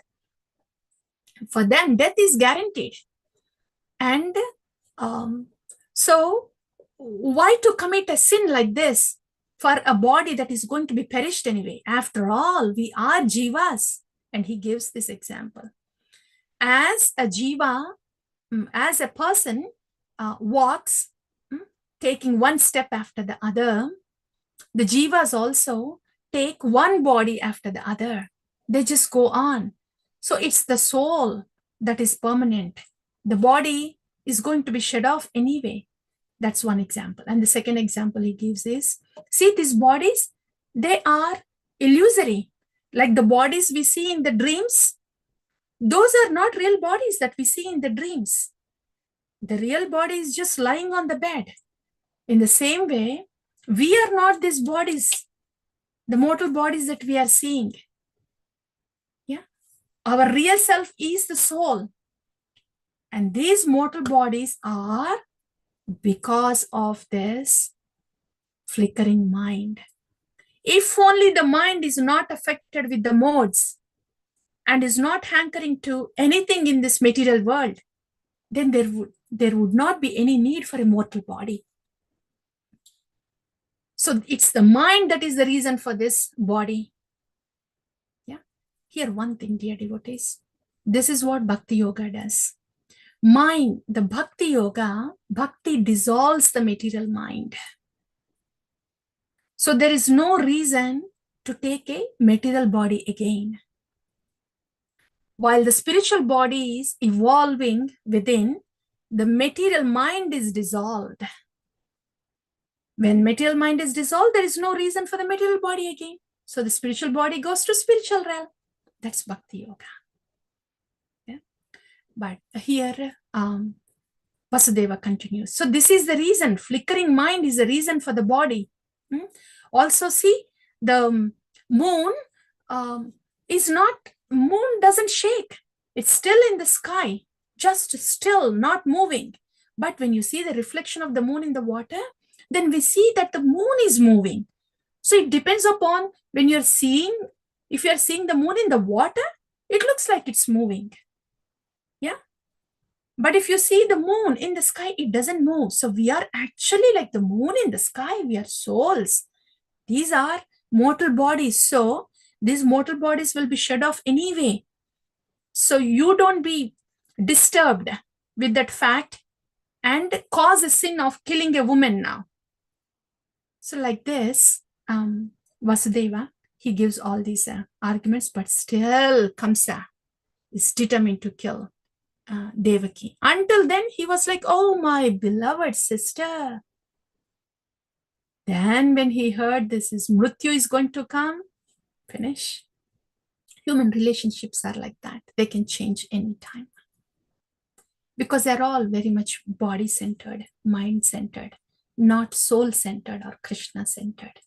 for them, death is guaranteed. And so, why to commit a sin like this for a body that is going to be perished anyway? After all, we are jivas. And he gives this example. As a jiva, as a person walks, taking one step after the other, the jivas also take one body after the other. They just go on. So it's the soul that is permanent. The body is going to be shed off anyway. That's one example. And the second example he gives is, see, these bodies, they are illusory. Like the bodies we see in the dreams, those are not real bodies that we see in the dreams. The real body is just lying on the bed. In the same way, we are not these bodies, the mortal bodies that we are seeing. Yeah, our real self is the soul. And these mortal bodies are because of this flickering mind. If only the mind is not affected with the modes and is not hankering to anything in this material world, then there would not be any need for a mortal body. So it's the mind that is the reason for this body. Yeah. Here, one thing, dear devotees, this is what Bhakti Yoga does. Mind, the Bhakti Yoga, Bhakti dissolves the material mind. So there is no reason to take a material body again. While the spiritual body is evolving within, the material mind is dissolved. When material mind is dissolved, there is no reason for the material body again. So the spiritual body goes to spiritual realm. That's Bhakti Yoga. Yeah. But here, Vasudeva continues. So this is the reason. Flickering mind is the reason for the body. Also, see, the moon moon doesn't shake. It's still in the sky, just still, not moving. But when you see the reflection of the moon in the water, then we see that the moon is moving. So it depends upon when you're seeing If you are seeing the moon in the water, it looks like it's moving. Yeah. But if you see the moon in the sky, it doesn't move. So we are actually like the moon in the sky. We are souls. These are mortal bodies. So these mortal bodies will be shed off anyway. So you don't be disturbed with that fact and cause a sin of killing a woman now. So like this, Vasudeva, he gives all these arguments, but still Kamsa is determined to kill Devaki. Until then, he was like, oh, my beloved sister. Then when he heard this is Mrityu is going to come, finish. Human relationships are like that. They can change anytime. Because they're all very much body-centered, mind-centered, not soul-centered or Krishna-centered.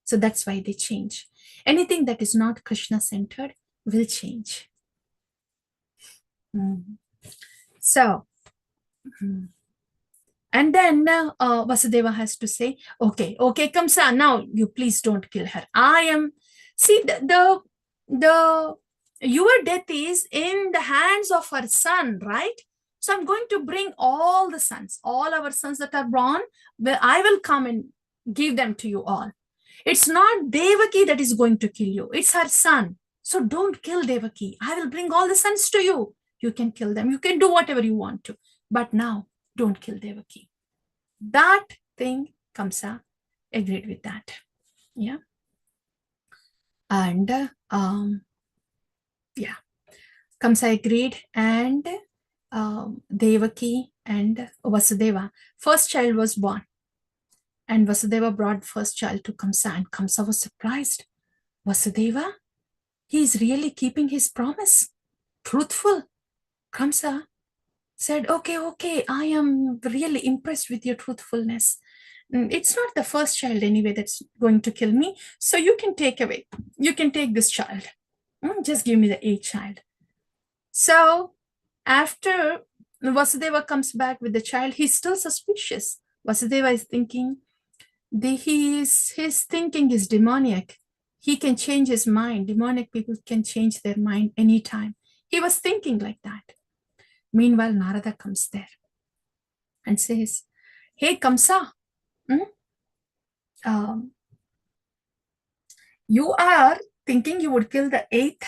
So that's why they change. Anything that is not Krishna-centered will change. So, and then Vasudeva has to say, okay, Kamsa, now you please don't kill her. I am, see, your death is in the hands of her son, right? So I'm going to bring all the sons, all our sons that are born, I will come and give them to you all. It's not Devaki that is going to kill you. It's her son. So don't kill Devaki. I will bring all the sons to you. You can kill them. You can do whatever you want to. But now, don't kill Devaki. That thing, Kamsa agreed with that. Yeah. And yeah, Kamsa agreed, and Devaki and Vasudeva, first child was born. And Vasudeva brought first child to Kamsa, and Kamsa was surprised. Vasudeva, he is really keeping his promise. Truthful. Kamsa said, okay, I am really impressed with your truthfulness. It's not the first child anyway that's going to kill me. So you can take away. You can take this child. Just give me the 8th child. So after Vasudeva comes back with the child, he's still suspicious. Vasudeva is thinking, his thinking is demoniac. He can change his mind. Demonic people can change their mind anytime. He was thinking like that. Meanwhile, Narada comes there and says, hey, Kamsa, you are thinking you would kill the 8th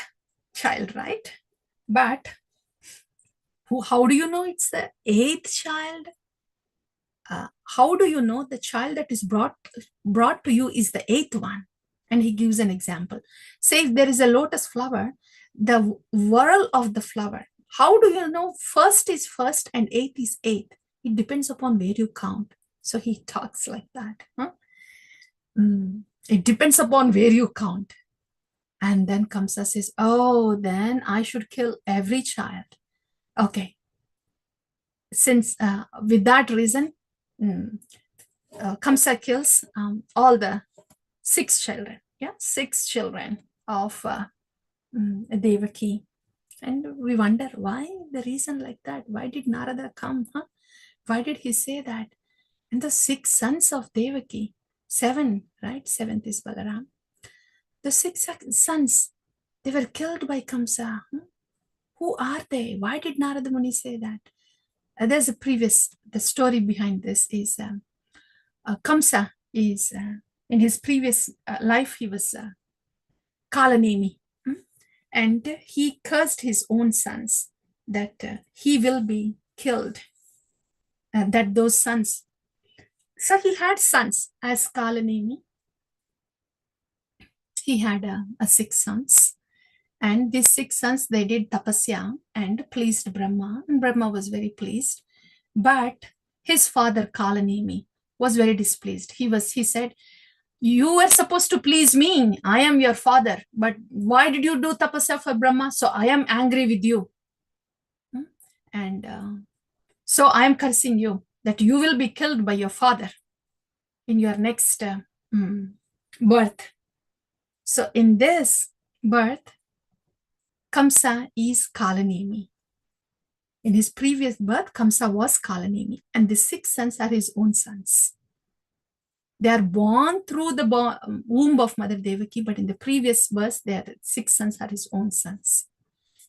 child, right? But how do you know it's the 8th child? How do you know the child that is brought to you is the 8th one? And he gives an example. Say if there is a lotus flower, the whorl of the flower, how do you know first is first and 8th is 8th? It depends upon where you count. So he talks like that. It depends upon where you count. And then Kamsa says, oh, then I should kill every child. Okay. Since with that reason, Kamsa kills all the 6 children. Yeah, 6 children of Devaki. And we wonder why the reason like that. Why did Narada come? Why did he say that? And the 6 sons of Devaki, 7, right? 7th is Balaram. The 6 sons, they were killed by Kamsa. Who are they? Why did Narada Muni say that? There's the story behind this is Kamsa is, in his previous life, he was Kalanemi. And he cursed his own sons that he will be killed, that those sons. So he had sons as Kalanemi. He had 6 sons. And these 6 sons, they did tapasya and pleased Brahma. And Brahma was very pleased. But his father, Kalanemi, was very displeased. He said, you were supposed to please me. I am your father. But why did you do tapasya for Brahma? So I am angry with you. And so I am cursing you that you will be killed by your father in your next birth. So in this birth, Kamsa is Kalanemi. In his previous birth, Kamsa was Kalanemi. And the 6 sons are his own sons. They are born through the womb of Mother Devaki, but in the previous verse, their 6 sons are his own sons.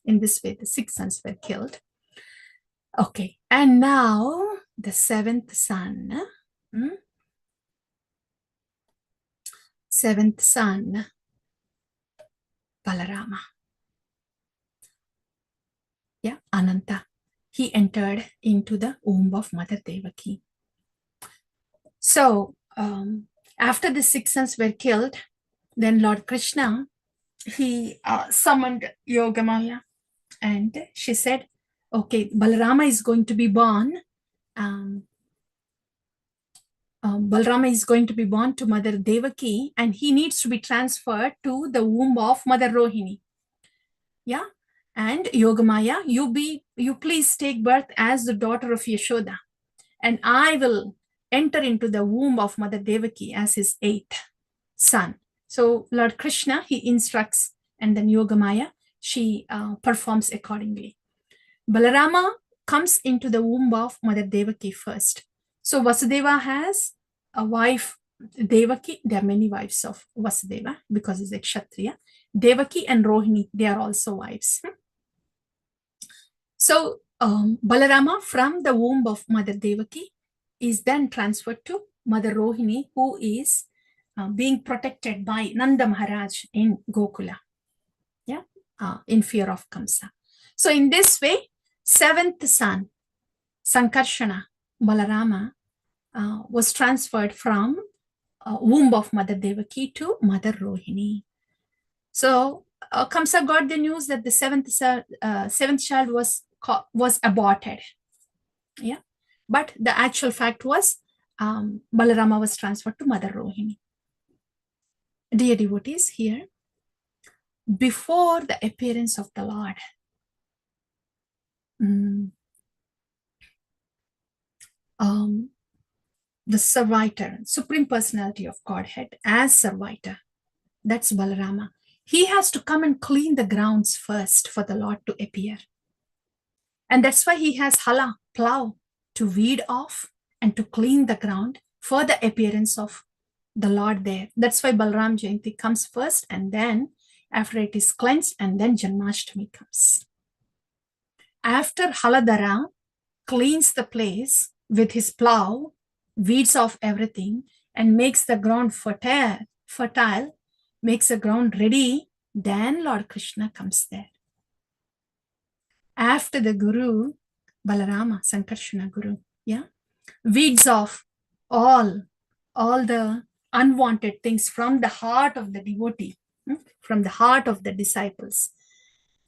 In this way, the 6 sons were killed. Okay, and now the 7th son. Seventh son, Balarama. Yeah, Ananta. He entered into the womb of Mother Devaki. So, after the 6 sons were killed, then Lord Krishna, he summoned Yogamaya, and she said, okay, Balarama is going to be born. Balarama is going to be born to Mother Devaki, and he needs to be transferred to the womb of Mother Rohini. Yeah. And Yogamaya, you please take birth as the daughter of Yashoda, and I will enter into the womb of Mother Devaki as his 8th son. So Lord Krishna, he instructs, and then Yogamaya, she performs accordingly. Balarama comes into the womb of Mother Devaki first. So Vasudeva has a wife, Devaki. There are many wives of Vasudeva because he's a Kshatriya. Devaki and Rohini, they are also wives. So Balarama from the womb of Mother Devaki is then transferred to Mother Rohini, who is being protected by Nanda Maharaj in Gokula, yeah, in fear of Kamsa. So in this way, 7th son, Sankarshana, Balarama, was transferred from womb of Mother Devaki to Mother Rohini. So Kamsa got the news that the 7th child was aborted. Yeah, but the actual fact was Balarama was transferred to Mother Rohini. Dear devotees, here, before the appearance of the Lord, the servitor, Supreme Personality of Godhead as servitor, that's Balarama. He has to come and clean the grounds first for the Lord to appear. And that's why he has hala, plow, to weed off and to clean the ground for the appearance of the Lord there. That's why Balram Jayanti comes first, and then after it is cleansed, and then Janmashtami comes. After Haladara cleans the place with his plow, weeds off everything, and makes the ground fertile, makes the ground ready, then Lord Krishna comes there. After the Guru, Balarama, Sankarshana Guru, yeah, weeds off all the unwanted things from the heart of the devotee, from the heart of the disciples,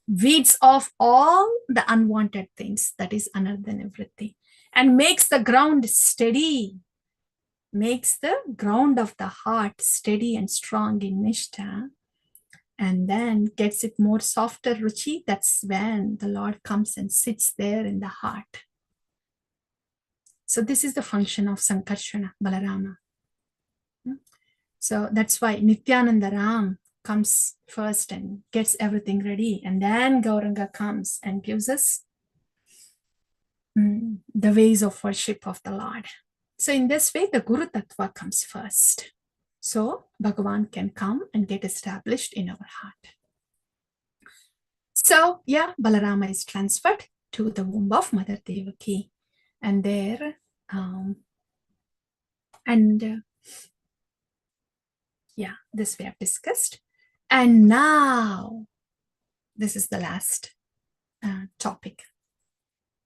weeds off all the unwanted things, that is anartha nivritti, and makes the ground steady, makes the ground of the heart steady and strong in Nishtha, and then gets it more softer ruchi. That's when the Lord comes and sits there in the heart. So this is the function of Sankarshana, Balarama. So that's why Nityananda Ram comes first and gets everything ready, and then Gauranga comes and gives us the ways of worship of the Lord. So in this way, the Guru Tattva comes first. So Bhagavan can come and get established in our heart. So yeah, Balarama is transferred to the womb of Mother Devaki, and there, yeah, this we have discussed. And now, this is the last topic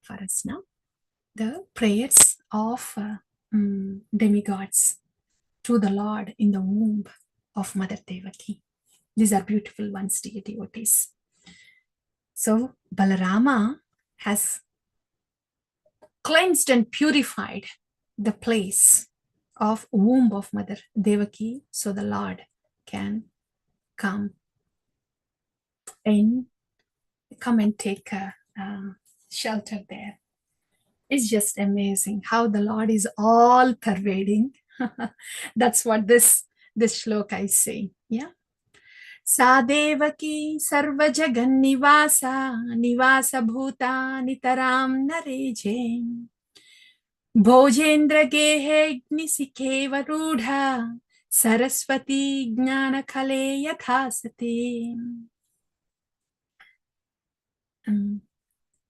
for us now. The prayers of demigods to the Lord in the womb of Mother Devaki. These are beautiful ones, dear devotees. So Balarama has cleansed and purified the place of womb of Mother Devaki, so the Lord can come and take shelter there. It's just amazing how the Lord is all pervading. That's what this shloka is saying. Yeah. Sa devaki sarva jagan nivasa bhuta nitaram nareje Bhojendra gehe gnisikeva rudha Saraswati jnana kale yathasati.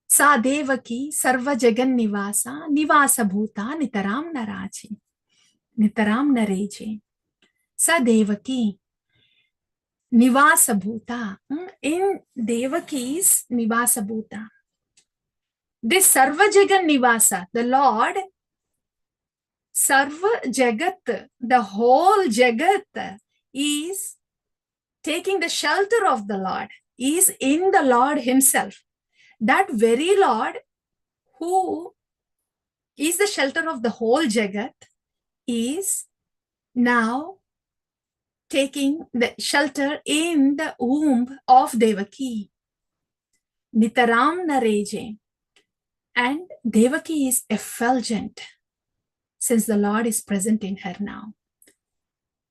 Sa devaki sarva jagan nivasa nivasa bhuta nitaram naraji. Nitaram nareje. Sa devaki nivasa bhuta. In Devaki's nivasa bhuta. This sarva jagan nivasa, the Lord, sarva jagat, the whole jagat is taking the shelter of the Lord, is in the Lord himself. That very Lord who is the shelter of the whole jagat is now taking the shelter in the womb of Devaki. Nitaram nareje. And Devaki is effulgent since the Lord is present in her now.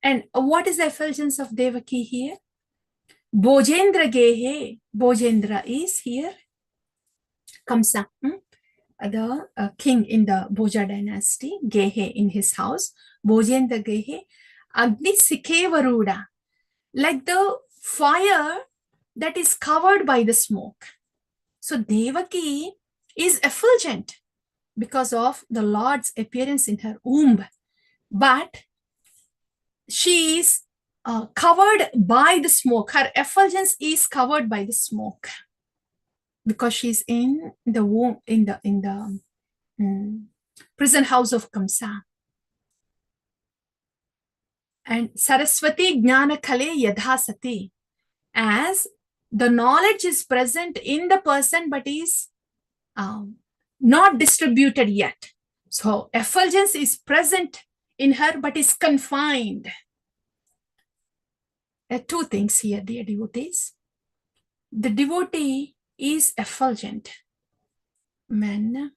And what is the effulgence of Devaki here? Bhojendra gehe. Bhojendra is here Kamsa, the king in the Bhoja dynasty, Gehe in his house, Bhojendra Gehe, Agni Sikhevaruda, like the fire that is covered by the smoke. So Devaki is effulgent because of the Lord's appearance in her womb, but she is covered by the smoke. Her effulgence is covered by the smoke because she's in the womb, in the prison house of Kamsa. And Saraswati Jnana Kale Yadhasati, as the knowledge is present in the person but is not distributed yet. So effulgence is present in her but is confined. There are two things here, dear devotees. The devotee is effulgent when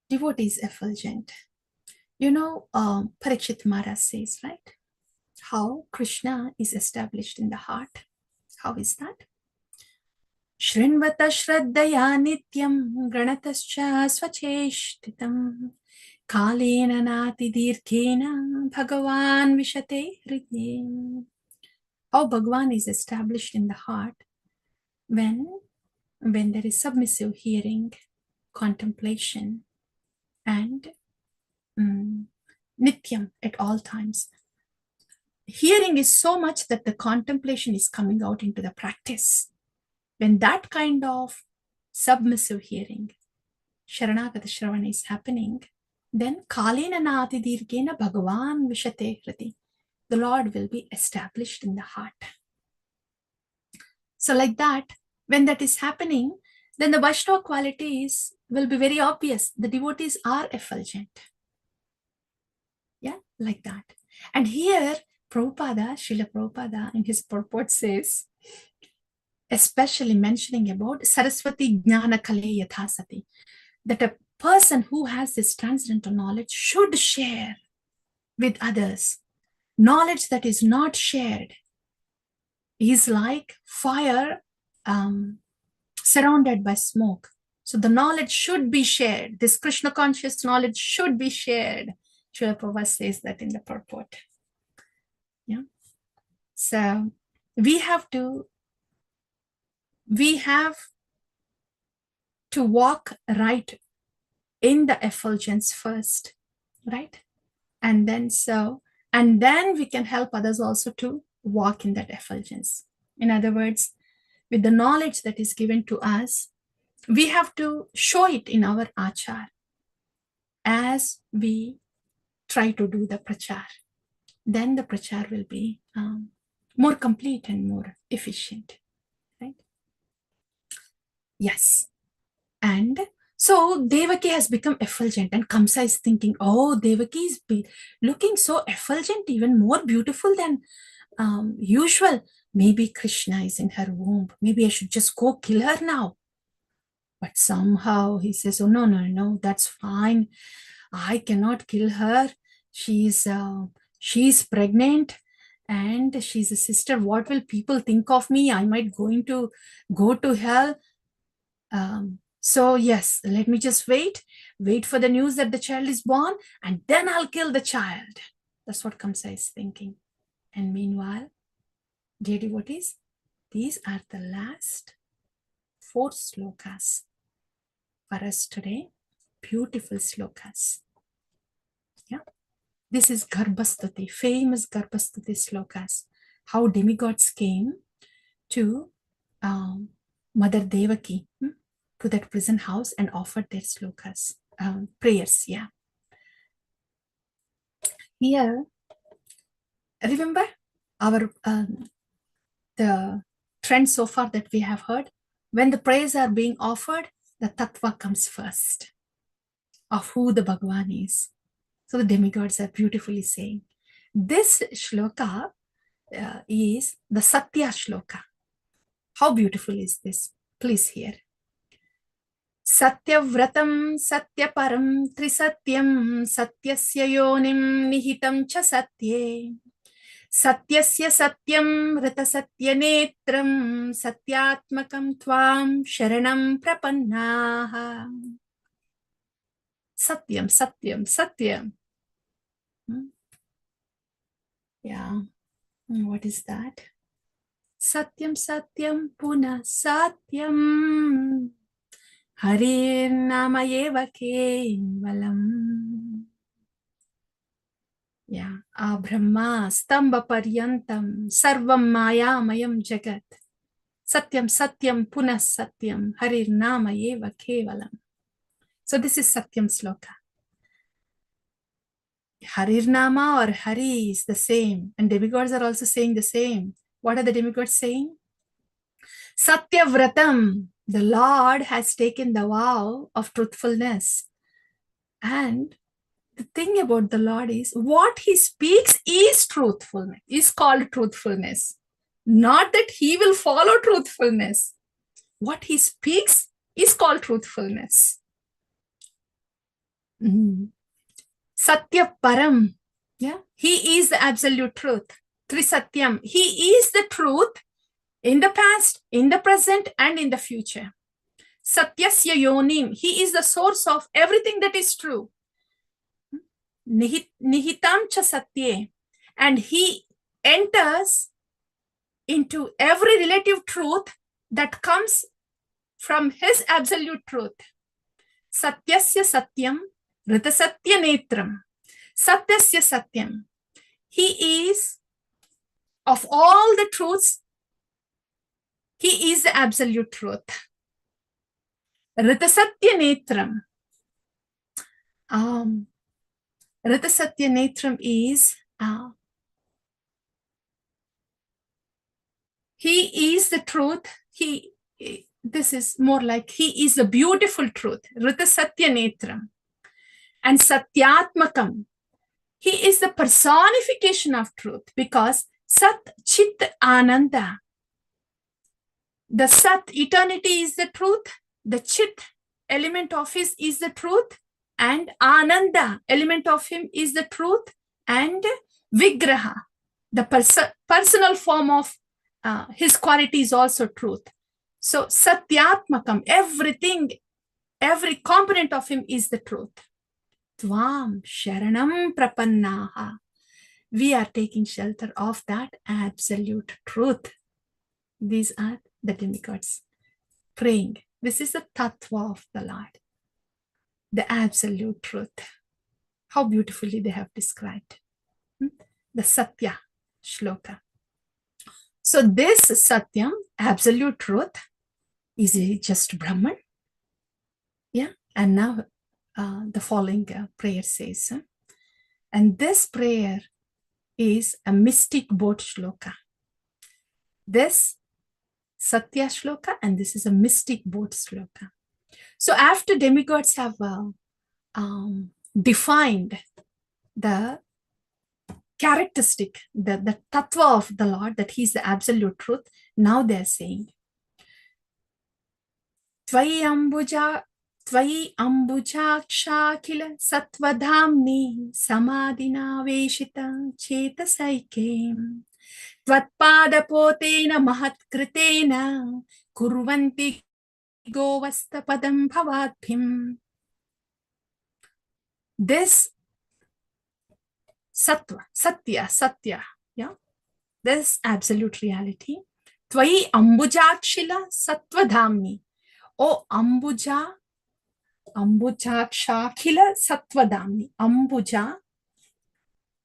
devotee is effulgent. You know, Parikshit Maharaj says, right? How Krishna is established in the heart. How is that? Shrinvata Shraddaya Nityam Granatascha Swacheshtitam Kalena Nati Dirkena Bhagavan Vishate Hridye. How Bhagavan is established in the heart when there is submissive hearing, contemplation, and Nityam at all times. Hearing is so much that the contemplation is coming out into the practice. When that kind of submissive hearing, Sharanagata Shravana is happening, then Kalena Nati Dirgena Bhagavan Vishate Hriti. The Lord will be established in the heart. So like that, when that is happening, then the Vaishnava qualities will be very obvious. The devotees are effulgent. Yeah, like that. And here, Prabhupada, Srila Prabhupada in his purport says, especially mentioning about Saraswati Jnana Kale Yathasati, that a person who has this transcendental knowledge should share with others. Knowledge that is not shared is like fire surrounded by smoke. So the knowledge should be shared. This Krishna conscious knowledge should be shared. Srila Prabhupada says that in the purport. Yeah. So we have to walk right in the effulgence first, right? And then we can help others also to walk in that effulgence. In other words, with the knowledge that is given to us, we have to show it in our achar as we try to do the prachar. Then the prachar will be more complete and more efficient, right? Yes. And so Devaki has become effulgent, and Kamsa is thinking, oh, Devaki is looking so effulgent, even more beautiful than usual. Maybe Krishna is in her womb. Maybe I should just go kill her now. But somehow he says, oh, no, that's fine. I cannot kill her. She's pregnant and she's a sister. What will people think of me? I might go to hell. So yes, let me just wait for the news that the child is born, and then I'll kill the child. That's what Kamsa is thinking. And meanwhile, dear devotees, these are the last 4 slokas for us today. Beautiful slokas. Yeah. This is Garbhastuti, famous Garbhastuti slokas. How demigods came to Mother Devaki, to that prison house and offered their slokas, prayers. Yeah. Here, remember our the trend so far that we have heard. When the prayers are being offered, the tattva comes first of who the Bhagavan is. So the demigods are beautifully saying. This shloka is the Satya shloka. How beautiful is this? Please hear. Satyavratam satyaparam trisatyam satyasya yonim nihitam cha satye satyasya satyam ritasatyanetram satyatmakam tvam sharanam prapannaha. Satyam, satyam, satyam. Yeah. What is that? Satyam, satyam, puna satyam. Harir namayeva kevalam. Yeah. Brahma stamba paryantam sarvam mayamayam jagat. Satyam, satyam, puna satyam. Harir namayeva kevalam. So this is Satyam sloka. Harir Nama or Hari is the same, and demigods are also saying the same. What are the demigods saying? Satyavratam, the Lord has taken the vow of truthfulness. And the thing about the Lord is what he speaks is truthfulness, is called truthfulness. Not that he will follow truthfulness. What he speaks is called truthfulness. Satya Param. Yeah, he is the absolute truth. Trisatyam. He is the truth in the past, in the present, and in the future. Satyasya Yonim. He is the source of everything that is true. Nihitam cha satye. And he enters into every relative truth that comes from his absolute truth. Satyasya satyam, ritasatya netram. Satyasya satyam. He is, of all the truths, he is the absolute truth. Ritasatya netram. Ritasatya netram is, he is the truth. This is more like he is the beautiful truth. Ritasatya netram. And satyatmakam. He is the personification of truth because Sat Chit Ananda. The Sat, eternity is the truth. The Chit, element of his is the truth. And Ananda, element of him is the truth. And Vigraha, the personal form of his quality is also truth. So Satyatmakam, everything, every component of him is the truth. Tvam Sharanam Prapannaha. We are taking shelter of that absolute truth. These are the demigods praying. This is the tattva of the Lord, the absolute truth. How beautifully they have described the Satya shloka. So this Satyam, absolute truth, is just Brahman. Yeah. And now the following prayer says, and this prayer is a mystic boat shloka. This Satya shloka, and this is a mystic boat shloka. So after demigods have defined the characteristic, the tattva of the Lord, that he is the absolute truth, now they're saying, Tvayi ambujaksha kila satvadhamni samadhina veshita chetasaikem tvatpadapotena mahatkritena kurvanti Govastapadam bhavadbhim. This satya, yeah, this absolute reality. Tvai ambujakshila satvadhamni. O ambujakshakila satvadhamni. Ambuja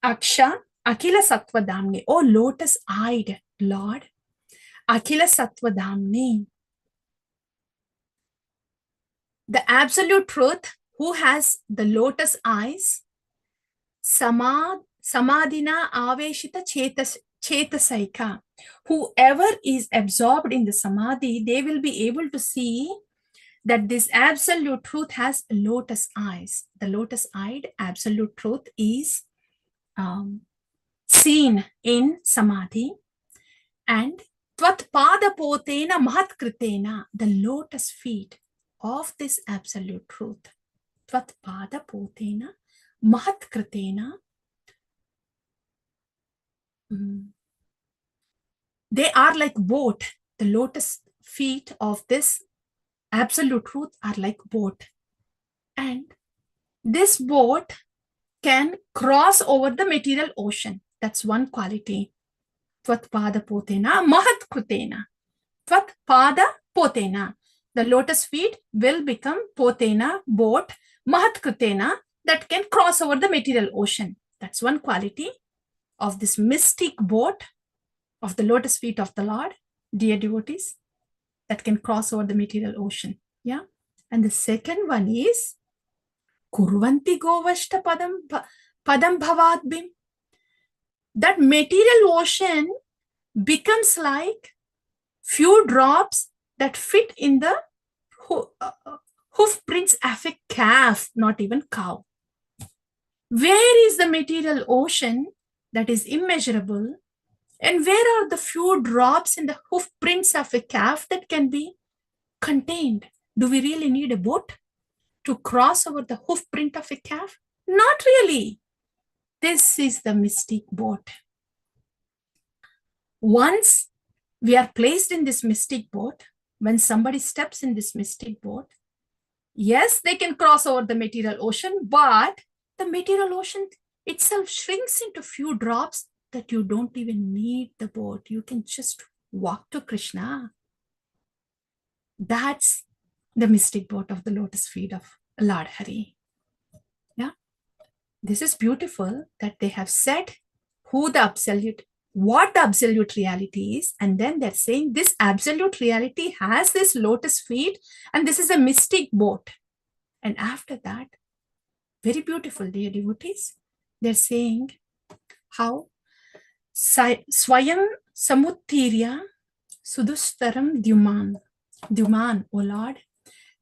aksha akila satvadhamni. O lotus-eyed Lord, akila satvadhamni. The absolute truth, who has the lotus eyes, samadhina aveshita chetasaika. Whoever is absorbed in the samadhi, they will be able to see that this absolute truth has lotus eyes. The lotus-eyed absolute truth is seen in samadhi. And tvat pada potena mahatkritena, the lotus feet of this absolute truth. Tvat pada potena mahatkritena. They are like boat. The lotus feet of this absolute truth are like boat. And this boat can cross over the material ocean. That's one quality. Tvat pada potena mahatkritena. Tvat pada potena. The lotus feet will become potena, boat, mahatkritena, that can cross over the material ocean. That's one quality of this mystic boat of the lotus feet of the Lord, dear devotees, that can cross over the material ocean. Yeah. And the second one is kurvanti govashta padam bhavadbhim. That material ocean becomes like few drops that fit in the hoof prints of a calf, not even cow. Where is the material ocean that is immeasurable? And where are the few drops in the hoof prints of a calf that can be contained? Do we really need a boat to cross over the hoof print of a calf? Not really. This is the mystic boat. Once we are placed in this mystic boat, when somebody steps in this mystic boat, yes, they can cross over the material ocean, but the material ocean itself shrinks into few drops that you don't even need the boat. You can just walk to Krishna. That's the mystic boat of the lotus feet of Lord Hari. Yeah. This is beautiful that they have said what the absolute reality is. And then they're saying this absolute reality has this lotus feet and this is a mystic boat. And after that, very beautiful, dear devotees, they're saying how Swayam Samuttirya Sudustaram Dyuman, O Lord,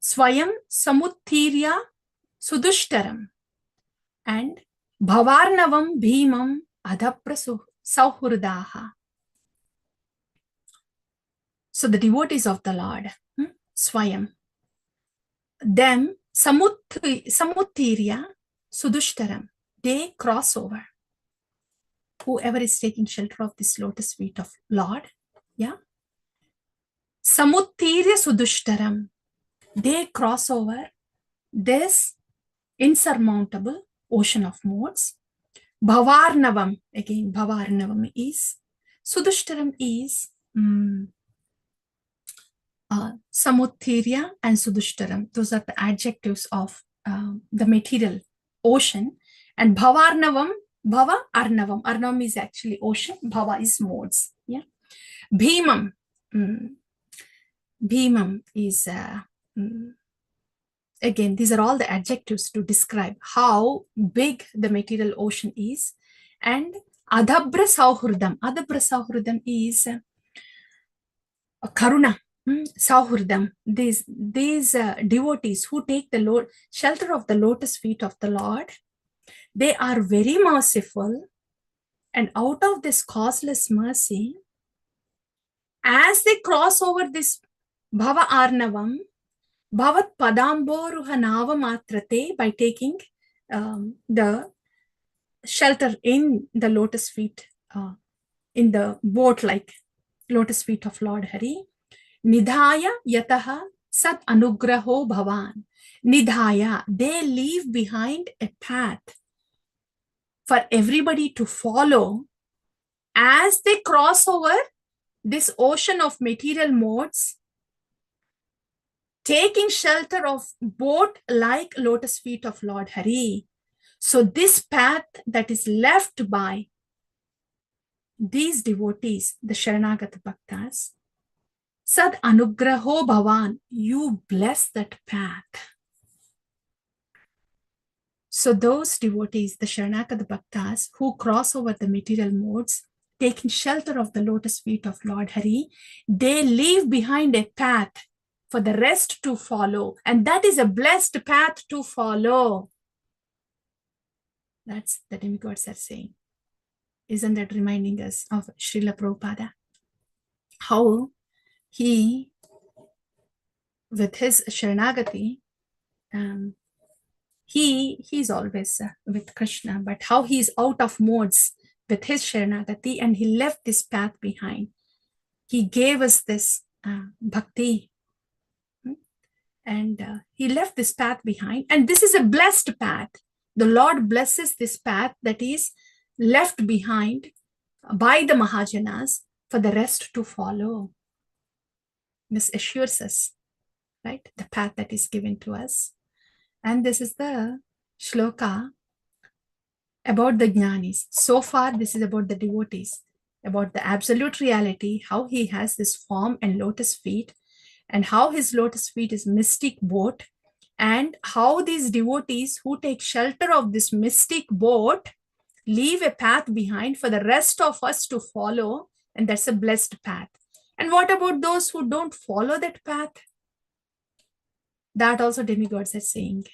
Swayam Samuttirya Sudushtaram, and Bhavarnavam Bhimam Adhapra Sauhurdaha. So the devotees of the Lord, Swayam, them Samuttirya Sudushtaram, they cross over. Whoever is taking shelter of this lotus feet of Lord, yeah, Samuttirya Sudushtaram, they cross over this insurmountable ocean of modes. Bhavarnavam, again, Bhavarnavam is, Sudushtaram is Samuttirya and Sudushtaram. Those are the adjectives of the material ocean. And Bhavarnavam, Bhava, Arnavam. Arnavam is actually ocean. Bhava is modes. Yeah. Bhimam. Bhimam is, again, these are all the adjectives to describe how big the material ocean is. And Adhabra Sauhurdam. Adhabra Sauhurdam is Karuna. Sauhurdam. These devotees who take the shelter of the lotus feet of the Lord, they are very merciful, and out of this causeless mercy, as they cross over this Bhava Arnavam, Bhavat Padamboruha Navamatrate, by taking the shelter in the lotus feet, in the boat like lotus feet of Lord Hari, Nidhaya Yataha Sat anugraho bhavan. Nidhaya, they leave behind a path for everybody to follow as they cross over this ocean of material modes, taking shelter of boat like lotus feet of Lord Hari. So this path that is left by these devotees, the Sharanagata Bhaktas, Sad Anugraho Bhavan, you bless that path. So those devotees, the Sharanagata Bhaktas, who cross over the material modes, taking shelter of the lotus feet of Lord Hari, they leave behind a path for the rest to follow. And that is a blessed path to follow. That's the demigods are saying. Isn't that reminding us of Srila Prabhupada? How he, with his Sharanagati, he's always with Krishna, but how he's out of modes with his Sharanagati, and he left this path behind. He gave us this bhakti, and he left this path behind, and this is a blessed path. The Lord blesses this path that is left behind by the Mahajanas for the rest to follow. This assures us, right? The path that is given to us. And this is the shloka about the jnanis. So far, this is about the devotees, about the absolute reality, how he has this form and lotus feet, and how his lotus feet is mystic boat, and how these devotees who take shelter of this mystic boat leave a path behind for the rest of us to follow, and that's a blessed path. And what about those who don't follow that path? That also demigods are saying.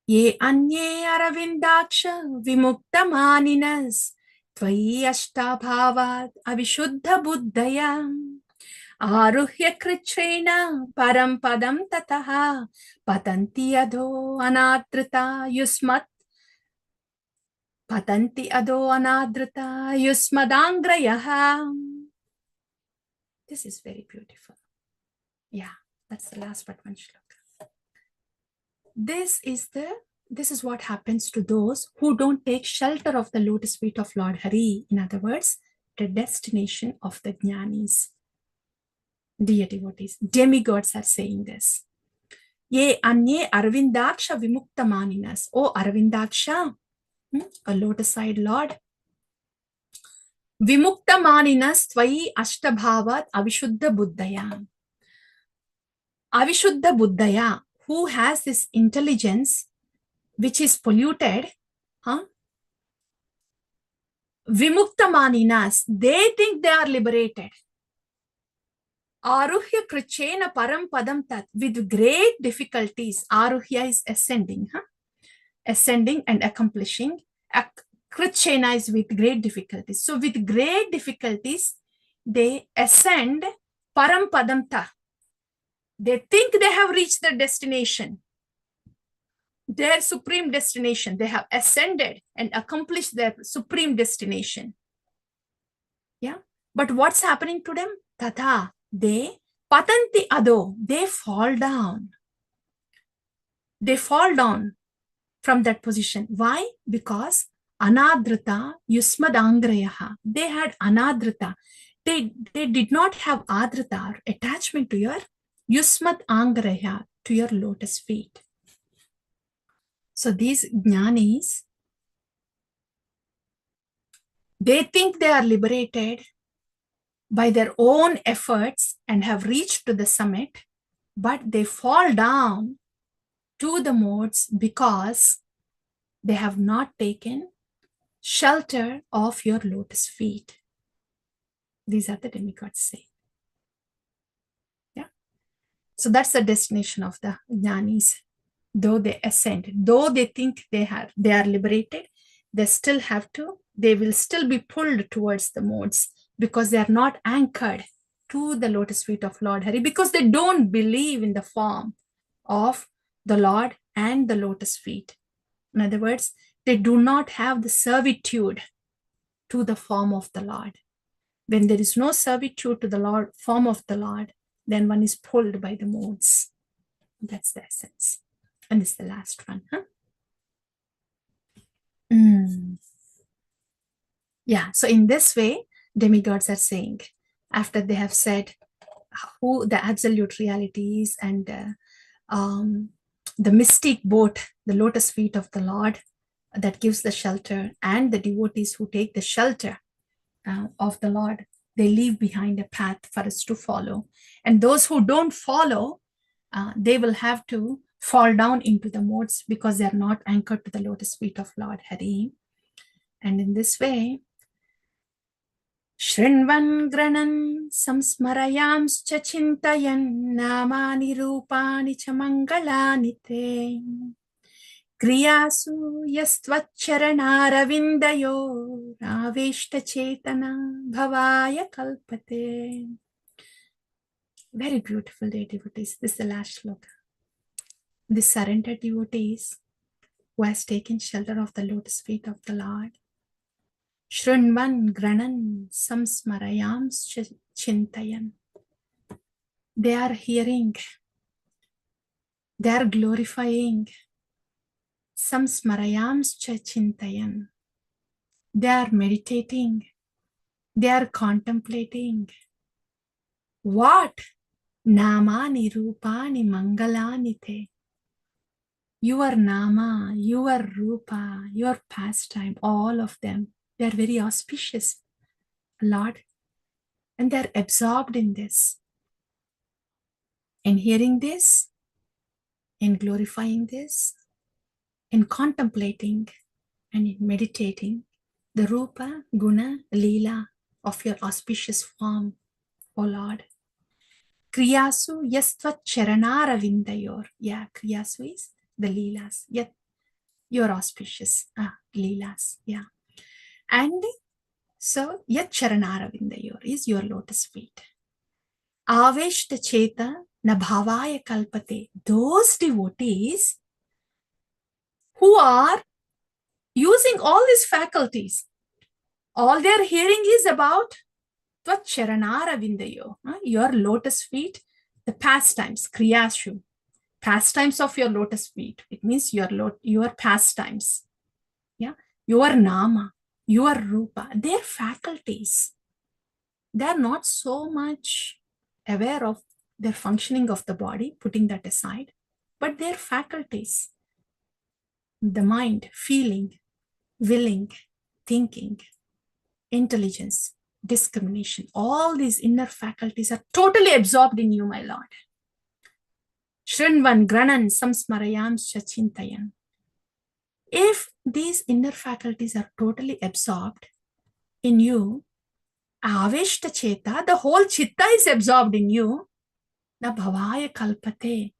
Ye anye aravindaksha vimukta maninas tvayi ashtabhavat avishuddha buddhaya aruhya krichena param padam tataha patanti adho anadrita yusmat patanti adho anadrita yusmadangrayaha. This is very beautiful. Yeah, that's the last but one shloka. This is what happens to those who don't take shelter of the lotus feet of Lord Hari. In other words, the destination of the jnanis. Dear devotees, demigods are saying this. Ye anye arvindaksha vimukta maninas. Oh Arvindaksha, a lotus-eyed Lord. Vimukta maninas tvayi ashtabhavat avishuddha buddhaya. Avishuddha buddhaya, who has this intelligence which is polluted, Vimukta maninas, they think they are liberated. Aruhya krichena param padam tat, with great difficulties. Aruhya is ascending, ascending and accomplishing. Krichena is with great difficulties. So with great difficulties, they ascend param padam tat. They think they have reached their destination, their supreme destination. They have ascended and accomplished their supreme destination. Yeah. But what's happening to them? Tata, they patanti ado, they fall down. They fall down from that position. Why? Because anadrita yusmadangrayaha. They had anadrita. They did not have adrita, attachment to your yusmat angraya, to your lotus feet. So these jnanis, they think they are liberated by their own efforts and have reached to the summit, but they fall down to the modes because they have not taken shelter of your lotus feet. These are the demigods say. Yeah. So that's the destination of the jnanis. Though they ascend, though they think they are liberated, they will still be pulled towards the modes because they are not anchored to the lotus feet of Lord Hari, because they don't believe in the form of the Lord and the lotus feet. In other words, they do not have the servitude to the form of the Lord. When there is no servitude to the form of the Lord, then one is pulled by the modes. That's the essence. And this is the last one. Huh? Yeah, so in this way, demigods are saying, after they have said who the absolute reality is and the mystic boat, the lotus feet of the Lord that gives the shelter, and the devotees who take the shelter of the Lord, they leave behind a path for us to follow. And those who don't follow, they will have to fall down into the modes because they are not anchored to the lotus feet of Lord Hari. And in this way, Shrinvan Granan Samsmarayamscha Chintayan Namani Rupani Cha Mangalani Te Kriyasu Yastvacharanaravindyo Aveshta Chetana Bhavaya Kalpate. Very beautiful day, devotees. This is the last shloka. The surrendered devotees who has taken shelter of the lotus feet of the Lord. Shrunvan Granan Samsmarayam Chintayan. They are hearing, they are glorifying Samsmarayam Chintayan. They are meditating, they are contemplating. What? Namani Rupani Mangalani Te. Your Nama, your Rupa, your pastime, all of them, they are very auspicious, Lord. And they are absorbed in this. In hearing this, in glorifying this, in contemplating and in meditating the Rupa, Guna, Leela of your auspicious form, O Lord. Kriyasu yastva charanara vindayor. Yeah, Kriyasu is the Leelas. Yet your auspicious Leelas. Yeah. And so yat charanara vindayor is your lotus feet. Aveshta cheta na bhavaya kalpate. Those devotees who are using all these faculties, all they're hearing is about Tvacharanara Vindayo, your lotus feet, the pastimes, Kriyashu, pastimes of your lotus feet. It means your pastimes, yeah, your Nama, your Rupa, their faculties. They're not so much aware of their functioning of the body, putting that aside, but their faculties, the mind, feeling, willing, thinking, intelligence, discrimination, all these inner faculties are totally absorbed in you, my Lord. Shrinvan Granan Samsmarayam Shachintayan. If these inner faculties are totally absorbed in you, Aveshta Cheta, the whole Chitta is absorbed in you. Na Bhavaya Kalpate.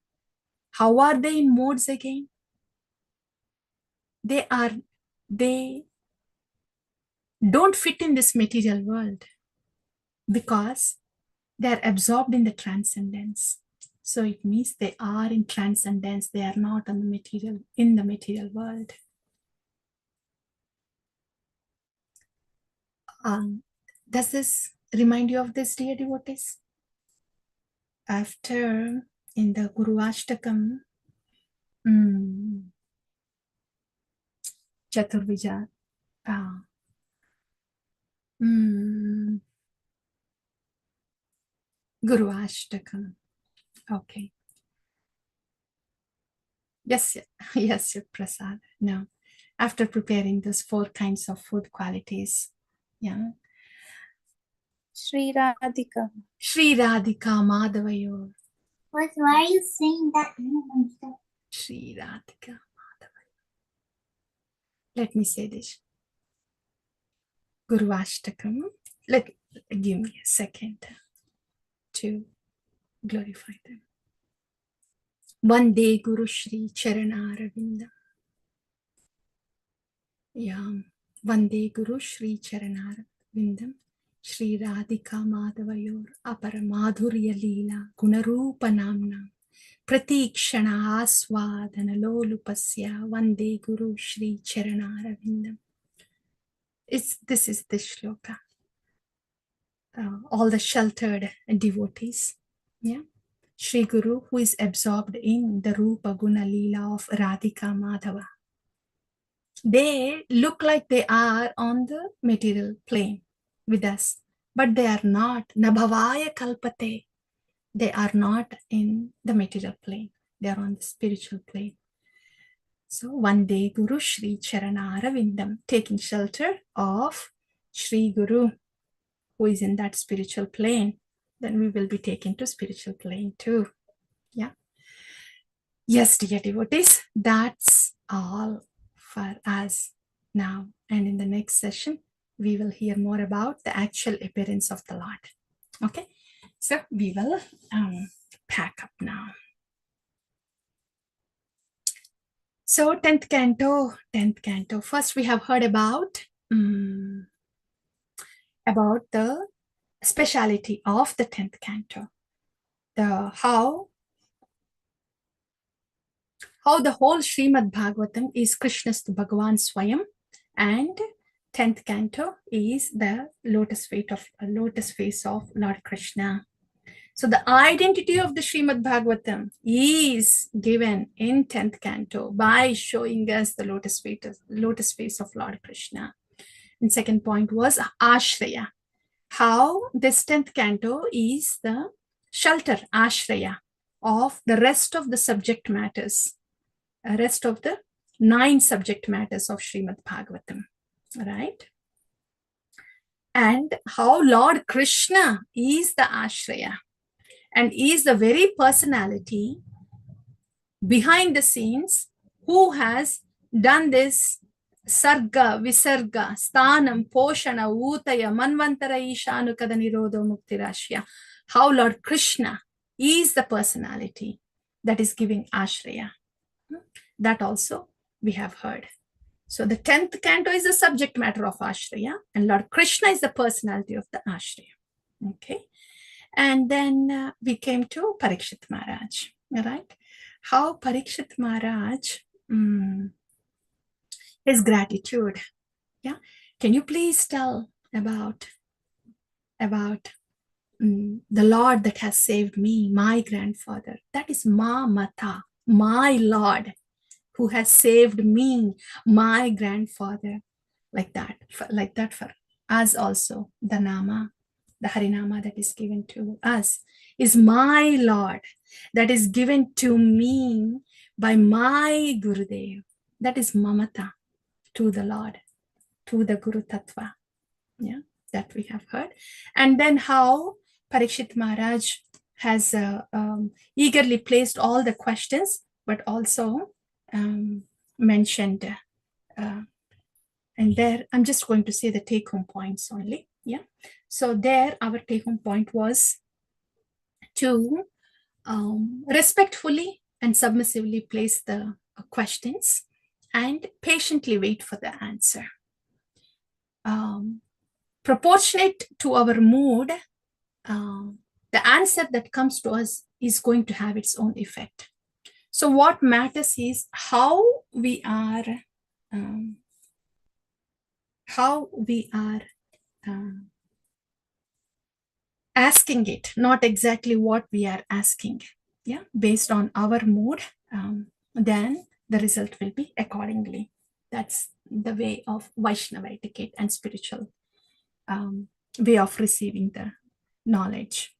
How are they in modes again? They don't fit in this material world because they are absorbed in the transcendence. So it means they are in transcendence. They are not in the material world. Does this remind you of this, dear devotees? After in the Guru Ashtakam, Chaturvija, Guru Ashtakam. Okay. Yes, yes, Prasad. No. After preparing those 4 kinds of food qualities, yeah. Sri Radhika. Sri Radhika Madhavayor. Why are you saying that? Sri Radhika Madhavayor. Let me say this. Guru Ashtakam. Give me a second to glorify them. Vande Guru Shri Charanaravinda. Yeah. Vande Guru Shri Charanaravinda. Shri Radhika Madhavayor Aparamadhurya Leela Gunarupa Namna Pratikshana Aswadana Lolupasya Vande Guru Shri Charanaravinda. This is the shloka. All the sheltered devotees Yeah. Shri Guru, who is absorbed in the Rupa Guna Leela of Radhika Madhava. They look like they are on the material plane with us, but they are not. Nabhavaya kalpate. They are not in the material plane. They are on the spiritual plane. So one day, Guru Shri Charana Aravindam, taking shelter of Shri Guru, who is in that spiritual plane, then we will be taken to spiritual plane too. Yeah. Yes, dear devotees, that's all for us now. And in the next session, we will hear more about the actual appearance of the Lord. Okay, so we will pack up now. So 10th canto. First, we have heard about the speciality of the 10th canto, how the whole Srimad Bhagavatam is Krishna's to Bhagavan Swayam, and 10th canto is the lotus face of Lord Krishna. So the identity of the Srimad Bhagavatam is given in 10th canto by showing us the lotus face of Lord Krishna. And second point was Ashraya, how this 10th canto is the shelter, Ashraya, of the rest of the subject matters, rest of the 9 subject matters of Srimad Bhagavatam, right? And how Lord Krishna is the Ashraya and is the very personality behind the scenes who has done this Sarga, Visarga, Sthanam, Poshana, Utaya, Manvantara, Ishanukada, Nirodha, Muktirashya. How Lord Krishna is the personality that is giving Ashraya. That also we have heard. So the 10th canto is the subject matter of Ashraya, and Lord Krishna is the personality of the Ashraya. Okay. And then we came to Parikshit Maharaj, right? How Parikshit Maharaj, his gratitude. Yeah. Can you please tell about the Lord that has saved me, my grandfather? That is Ma Mata, my Lord, who has saved me, my grandfather. Like that for us also. The Nama, the Harinama that is given to us is my Lord, that is given to me by my Gurudev. That is Mamata to the Lord, to the Guru Tattva. Yeah, that we have heard. And then how Parikshit Maharaj has eagerly placed all the questions, but also mentioned and there I'm just going to say the take-home points only. Yeah. So there our take-home point was to respectfully and submissively place the questions and patiently wait for the answer. Proportionate to our mood, the answer that comes to us is going to have its own effect. So what matters is how we are asking it, not exactly what we are asking. Yeah, based on our mood, then the result will be accordingly. That's the way of Vaishnava etiquette and spiritual way of receiving the knowledge.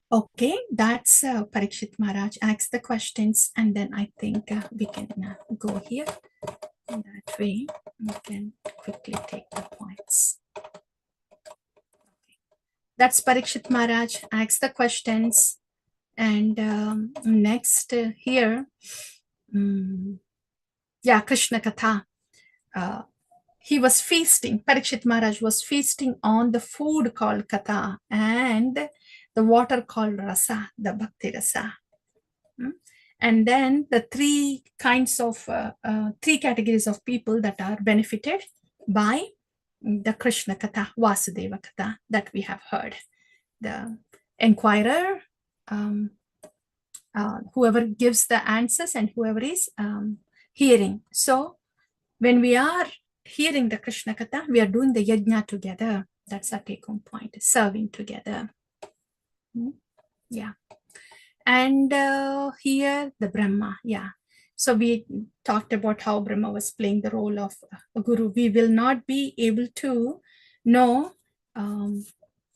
Okay, that's Parikshit Maharaj asks the questions, and then I think we can go here. In that way, we can quickly take the points. That's Parikshit Maharaj asks the questions. And next here, Krishna Katha. He was feasting, Parikshit Maharaj was feasting on the food called Katha and the water called Rasa, the Bhakti Rasa. And then the three categories of people that are benefited by the Krishna Katha, Vasudeva Katha that we have heard. The inquirer, whoever gives the answers, and whoever is hearing. So when we are hearing the Krishna Katha, we are doing the yajna together. That's our take-home point, serving together. Yeah. And here the Brahma. Yeah. So we talked about how Brahma was playing the role of a guru. We will not be able to know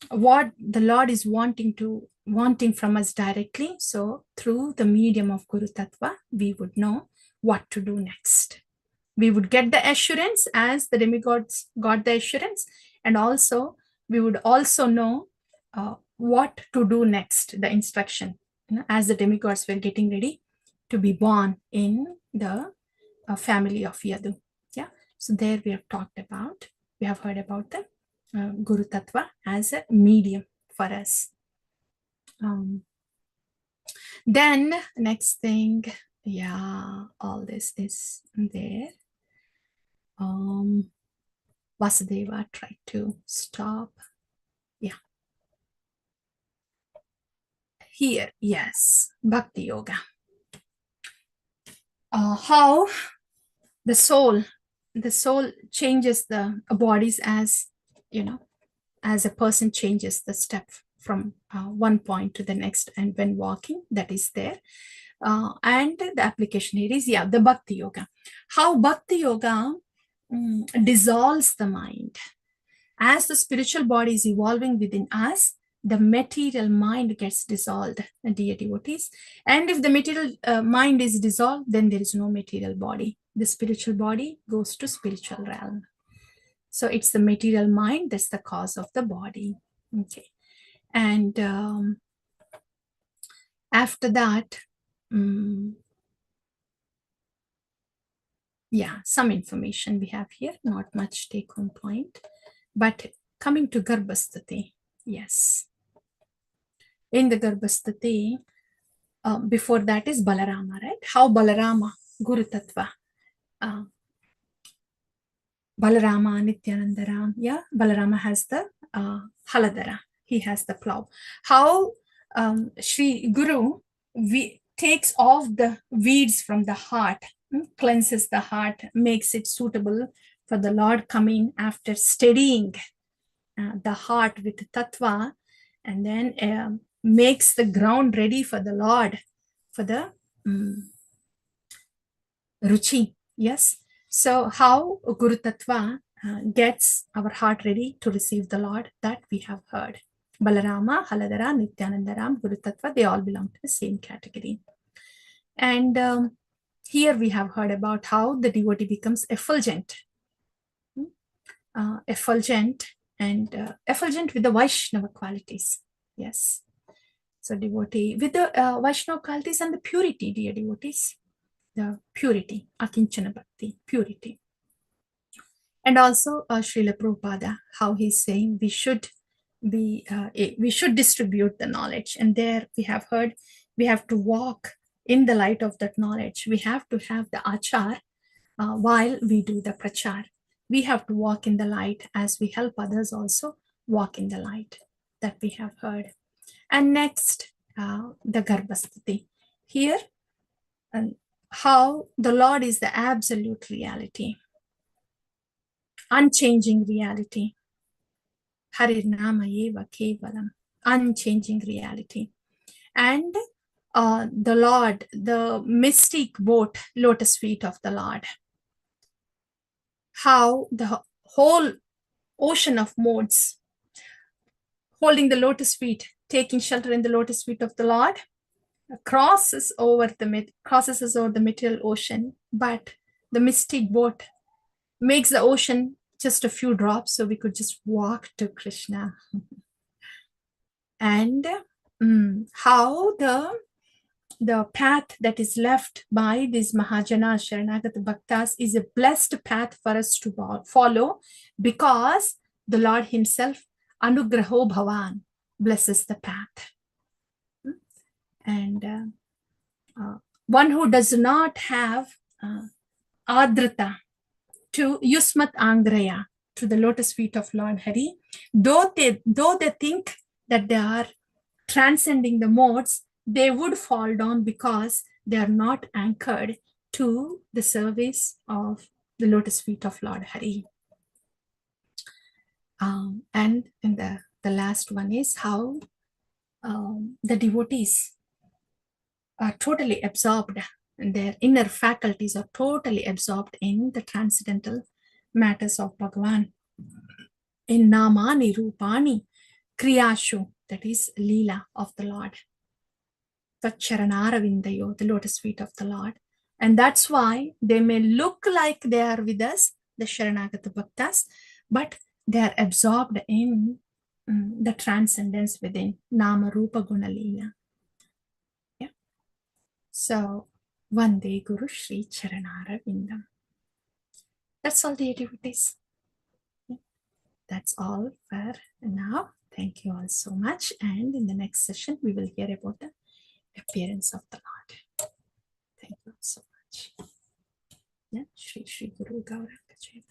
what the Lord is wanting from us directly. So through the medium of Guru Tattva, we would know what to do next. We would get the assurance as the demigods got the assurance, and also we would also know what to do next, the instruction, as the demigods were getting ready to be born in the family of Yadu. Yeah, so there we have talked about, we have heard about the Guru Tattva as a medium for us. Then next thing, yeah, all this is there. Vasudeva tried to stop. Yeah. Here, yes, Bhakti Yoga. How the soul changes the bodies as, as a person changes the step from one point to the next, and when walking, that is there. And the application here is, the Bhakti Yoga. How Bhakti Yoga dissolves the mind. As the spiritual body is evolving within us, the material mind gets dissolved, dear devotees. And if the material mind is dissolved, then there is no material body. The spiritual body goes to spiritual realm. So it's the material mind that's the cause of the body. Okay. And after that, some information we have here, not much take home point. But coming to Garbhastati, yes. In the Garbhastati, before that is Balarama, right? How Balarama, Guru Tattva, Balarama, Nityanandaram, Balarama has the Haladara, he has the plow. How Sri Guru takes off the weeds from the heart, cleanses the heart, makes it suitable for the Lord coming after steadying the heart with Tattva, and then makes the ground ready for the Lord, for the Ruchi. Yes. So how Guru Tattva gets our heart ready to receive the Lord, that we have heard. Balarama, Haladara, Nityanandaram, Guru Tattva, they all belong to the same category. And here we have heard about how the devotee becomes effulgent. Effulgent with the Vaishnava qualities. Yes. So devotee with the Vaishnava qualities and the purity, dear devotees. The purity, Akinchana Bhakti, purity. And also Srila Prabhupada, how he's saying we should distribute the knowledge. And there we have heard, we have to walk in the light of that knowledge. We have to have the achar while we do the prachar. We have to walk in the light as we help others also walk in the light, that we have heard. And next, the Garbhastati. Here, how the Lord is the absolute reality, unchanging reality. Harinama eva kevalam, unchanging reality. And the Lord, the mystic boat, lotus feet of the Lord. How the whole ocean of modes, holding the lotus feet, taking shelter in the lotus feet of the Lord, crosses over the material ocean, but the mystic boat makes the ocean just a few drops, so we could just walk to Krishna. And how the path that is left by these Mahajana Sharanagata Bhaktas is a blessed path for us to follow, because the Lord himself, Anugraho Bhavan, blesses the path. And one who does not have Adrata to Yusmat Angraya, to the lotus feet of Lord Hari, though they think that they are transcending the modes, they would fall down because they are not anchored to the service of the lotus feet of Lord Hari. And the last one is how the devotees are totally absorbed, and their inner faculties are totally absorbed in the transcendental matters of Bhagavan. In Namani Rupani Kriyashu, that is Leela of the Lord. Tacharanaaravindayo, the lotus feet of the Lord. And that's why they may look like they are with us, the Sharanagata Bhaktas, but they are absorbed in the transcendence within Nama Rupa Guna Leela. Yeah. So, Vande Guru Shri Charanara. That's all the activities. Yeah. That's all for now. Thank you all so much. And in the next session, we will hear about the appearance of the Lord. Thank you so much. Yeah, Shri Guru Gauranga Jai.